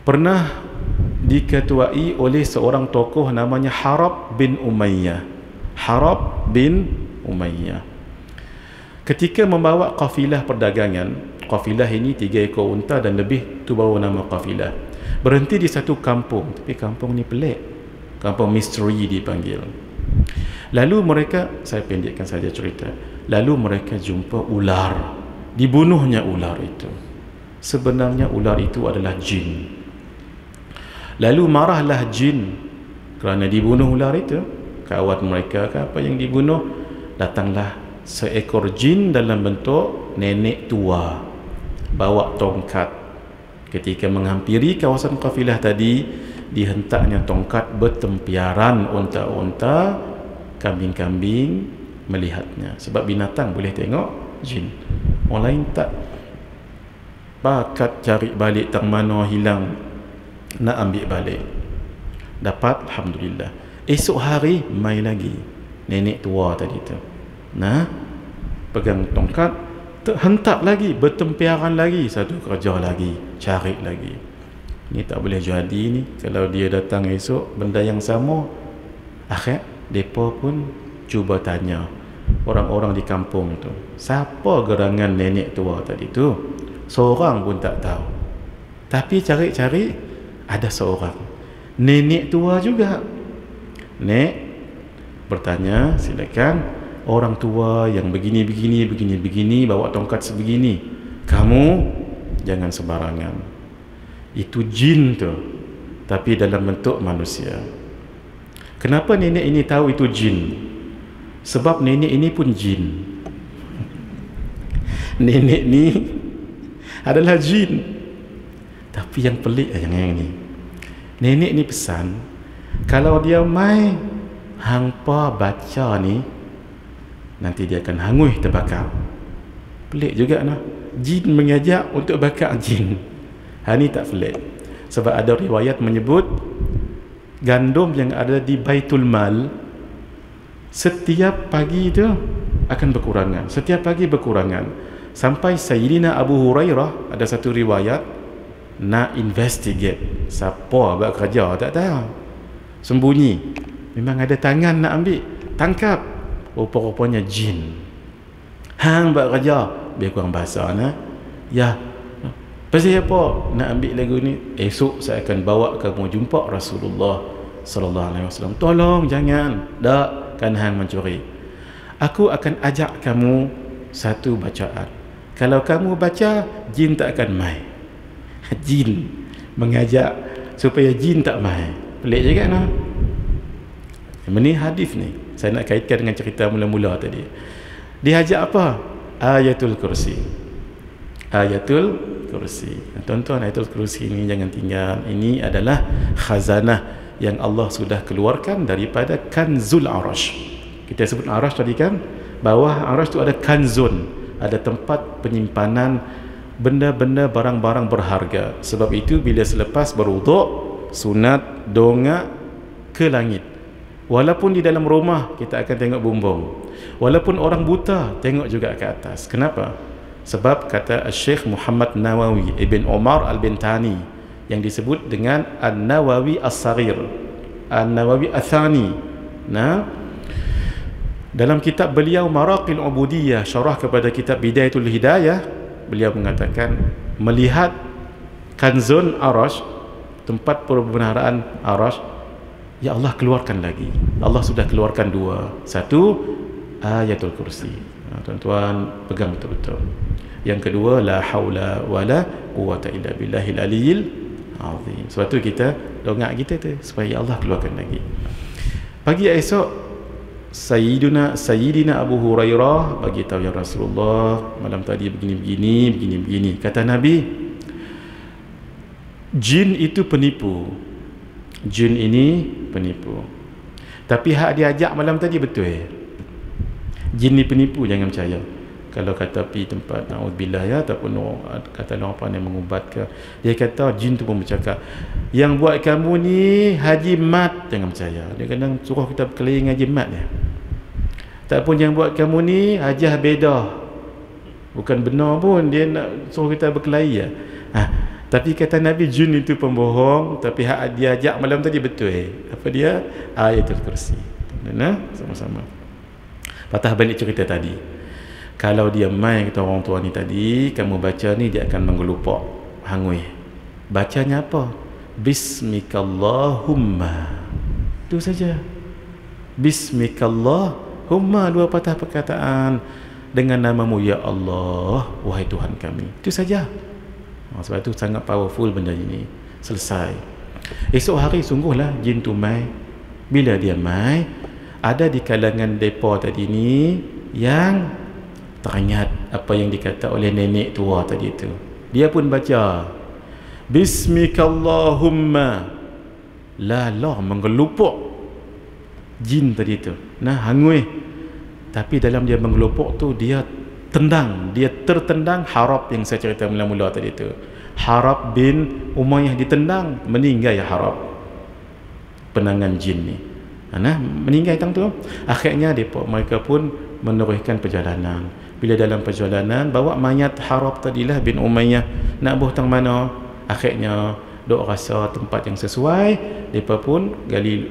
pernah diketuai oleh seorang tokoh namanya Harab bin Umayyah. Harab bin Umayyah ketika membawa kafilah perdagangan, kafilah ini 3 ekor unta dan lebih, tu baru nama kafilah, berhenti di satu kampung. Tapi kampung ni pelik. kampung misteri dipanggil. Lalu mereka, saya pendekkan saja cerita, lalu mereka jumpa ular, dibunuhnya ular itu. Sebenarnya ular itu adalah jin. Lalu marahlah jin kerana dibunuh ular itu, kawan mereka ke apa yang dibunuh. Datanglah seekor jin dalam bentuk nenek tua, bawa tongkat. Ketika menghampiri kawasan kafilah tadi, dihentaknya tongkat, bertempiaran unta-unta, kambing-kambing melihatnya. Sebab binatang boleh tengok, jin orang lain tak. Pakat cari balik tang mana hilang, nak ambil balik. Dapat, alhamdulillah. Esok hari mai lagi nenek tua tadi tu, nah pegang tongkat, hentak lagi, bertempiaran lagi, satu kerja lagi, cari lagi. Ni tak boleh jadi ni. Kalau dia datang esok benda yang sama, akhir depa pun cuba tanya orang-orang di kampung tu, siapa gerangan nenek tua tadi tu? Seorang pun tak tahu. Tapi cari-cari ada seorang nenek tua juga. Nek bertanya, silakan, orang tua yang begini bawa tongkat sebegini, kamu jangan sembarangan. Itu jin tu, tapi dalam bentuk manusia. Kenapa nenek ini tahu itu jin? Sebab nenek ini pun jin. Nenek ni adalah jin. Tapi yang pelik yang ni, nenek ni pesan, kalau dia mai hangpa baca ni, nanti dia akan hangui terbakar. Pelik juga nah. Jin mengajak untuk bakar jin. Ni tak pelik. Sebab ada riwayat menyebut gandum yang ada di Baitul Mal setiap pagi itu akan berkurangan. Setiap pagi berkurangan. Sampai Sayyidina Abu Hurairah ada satu riwayat nak investigate siapa buat kerja, tak tahu. Sembunyi. Memang ada tangan nak ambil, tangkap. Rupa-rupanya jin. Hang buat kerja, biar kurang bahasa nah. Ya. Pasal apa nak ambil lagu ni? Esok saya akan bawa kamu jumpa Rasulullah sallallahu alaihi wasallam. Tolong jangan. Tak, kan hang mencuri. Aku akan ajak kamu satu bacaan. Kalau kamu baca, jin tak akan mai. Jin mengajak supaya jin tak mai. Pelik juga nah. Ini hadis ni. Saya nak kaitkan dengan cerita mula-mula tadi. Diajak apa? Ayatul Kursi. Ayatul Kursi. Tuan-tuan, Ayatul Kursi ini jangan tinggal. Ini adalah khazanah yang Allah sudah keluarkan daripada Kanzul Arash. Kita sebut Arash tadi kan, bawah Arash tu ada kanzun, ada tempat penyimpanan benda-benda, barang-barang berharga. Sebab itu bila selepas berwuduk, sunat dongak ke langit. Walaupun di dalam rumah kita akan tengok bumbung, walaupun orang buta tengok juga ke atas. Kenapa? Sebab kata Syekh Muhammad Nawawi Ibn Umar Al-Bintani, yang disebut dengan An-Nawawi As-Saghir, An-Nawawi Athani. Nah, dalam kitab beliau Maraqil Ubudiyah, syarah kepada kitab Bidayatul Hidayah, beliau mengatakan melihat Kanzun Arash, tempat perbendaharaan Arash, ya Allah keluarkan lagi. Allah sudah keluarkan dua. Satu, Ayatul Kursi. Tuan-tuan pegang betul-betul. Yang kedua, la haula wala quwata illa billahil aliyil azim. Sebab tu kita dongak kita tu supaya Allah keluarkan lagi. Pagi esok Sayyidina Abu Hurairah bagi tahu ya Rasulullah, malam tadi begini. Kata Nabi, jin itu penipu. Jin ini penipu. Tapi hak dia ajak malam tadi betul. Jin ni penipu, jangan percaya. Kalau kata pergi tempat na'udzubillah ya, ataupun kata orang pandai mengubat ke, dia kata jin tu pun bercakap, yang buat kamu ni haji mat, jangan percaya. Dia kadang suruh kita berkeliling haji mat dia. Tak pun yang buat kamu ni hajah bedah, bukan benar pun, dia nak suruh kita berkelahi ya. Tapi kata Nabi, jin itu pembohong. Tapi hak dia ajak malam tadi betul. Apa dia? Ayatul Kursi. Nah, sama-sama. Patah balik cerita tadi. Kalau dia mai kata orang tua ni tadi, kamu baca ni dia akan menggelupak, hangui. Bacanya apa? Bismikallahumma. Itu saja. Bismikallahumma, 2 patah perkataan, dengan namamu ya Allah, wahai Tuhan kami. Itu saja. Sebab itu sangat powerful benda ini. Selesai. Esok hari sungguhlah jin tu mai. Bila dia mai, ada di kalangan depa tadi ni yang teringat apa yang dikata oleh nenek tua tadi tu. Dia pun baca Bismikallahumma, lalah mengelupuk jin tadi tu. Nah, hangui. Tapi dalam dia mengelupuk tu, dia tertendang Harab yang saya cerita mula-mula tadi tu. Harab bin Umayyah ditendang, meninggal ya Harab. Penangan jin ni. Nah, meninggal tang tu. Akhirnya mereka pun meneruskan perjalanan. Bila dalam perjalanan bawa mayat Harab tadilah bin Umayyah, nak buh tang mana? Akhirnya dok rasa tempat yang sesuai, depa pun gali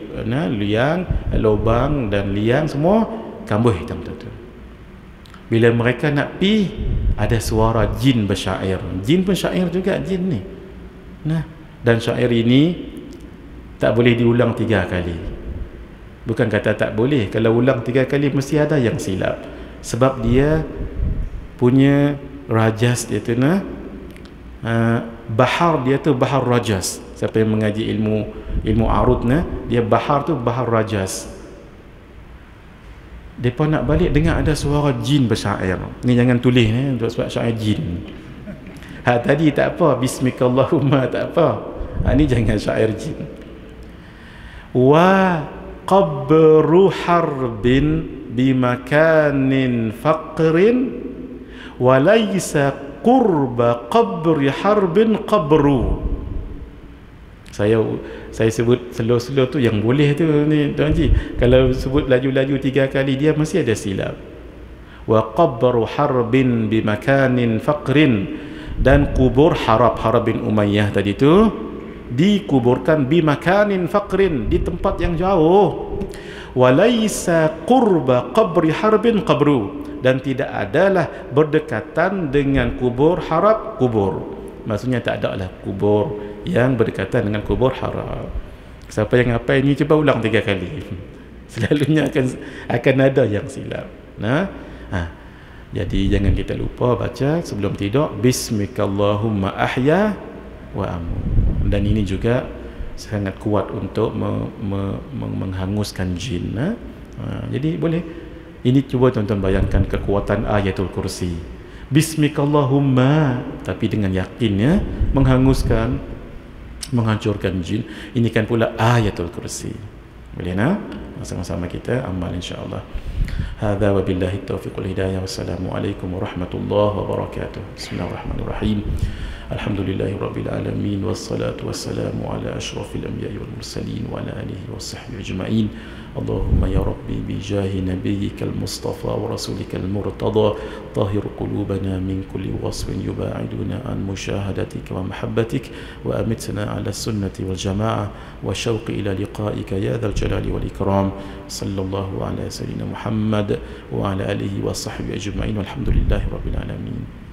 liang, lubang dan liang semua kambuh tang tu. Bila mereka nak pi, ada suara jin bersyair. Jin pun syair juga jin ni. Nah, dan syair ini tak boleh diulang 3 kali. Bukan kata tak boleh, kalau ulang 3 kali mesti ada yang silap. Sebab dia punya rajas dia tu bahar dia tu bahar rajas. Siapa yang mengaji ilmu arud dia bahar tu bahar rajas. Depa nak balik dengar ada suara jin bersyair. Ni jangan tulis sebab syair jin. Tadi tak apa, bismikallahumma tak apa. Ni jangan syair jin. Wa qabru harbin bimakanin faqrin wa laysa qurba qabri harbin qabru. Saya sebut slow-slow tu yang boleh tu ni Tuan Haji. Kalau sebut laju-laju 3 kali dia mesti ada silap. Wa qabru harbin bimakanin faqrin, dan kubur Harab bin Umayyah tadi tu dikuburkan bimakanin faqrin, di tempat yang jauh. Wa laisa qurba qabri harbin qabru, dan tidak adalah berdekatan dengan kubur Harab kubur. Maksudnya tak ada lah kubur yang berdekatan dengan kubur Harab. Siapa yang hafal ni cuba ulang 3 kali. Selalunya akan ada yang silap. Jadi jangan kita lupa baca sebelum tidur Bismikallahumma ahya wa amut. Dan ini juga sangat kuat untuk menghanguskan jin. Jadi boleh. Ini cuba tuan-tuan bayangkan kekuatan ayatul kursi. Bismikallahumma, tapi dengan yakinnya menghanguskan, menghancurkan jin. Ini kan pula ayatul kursi. Boleh nak? Sama-sama kita amal insya-Allah. Hadza wa billahi taufiq wal hidayah. Wassalamualaikum warahmatullahi wabarakatuh. Bismillahirrahmanirrahim. Alhamdulillahi rabbil alamin, wassalatu wassalamu ala asyrafil anbiya'i wal mursalin wa ala alihi washabbihi ajma'in. Allahumma ya rabbi bi jahi nabiyyikal mustafa wa rasulikal murtada tahhir qulubana min kulli wasfin yuba'iduna an musyahadatika wa mahabbatik wa amitna ala sunnati wal jamaah wa syauqi ila liqa'ika ya dzal jalali wal ikram. Sallallahu ala sayyidina Muhammad wa ala alihi washabbihi ajma'in. Walhamdulillahi rabbil alamin.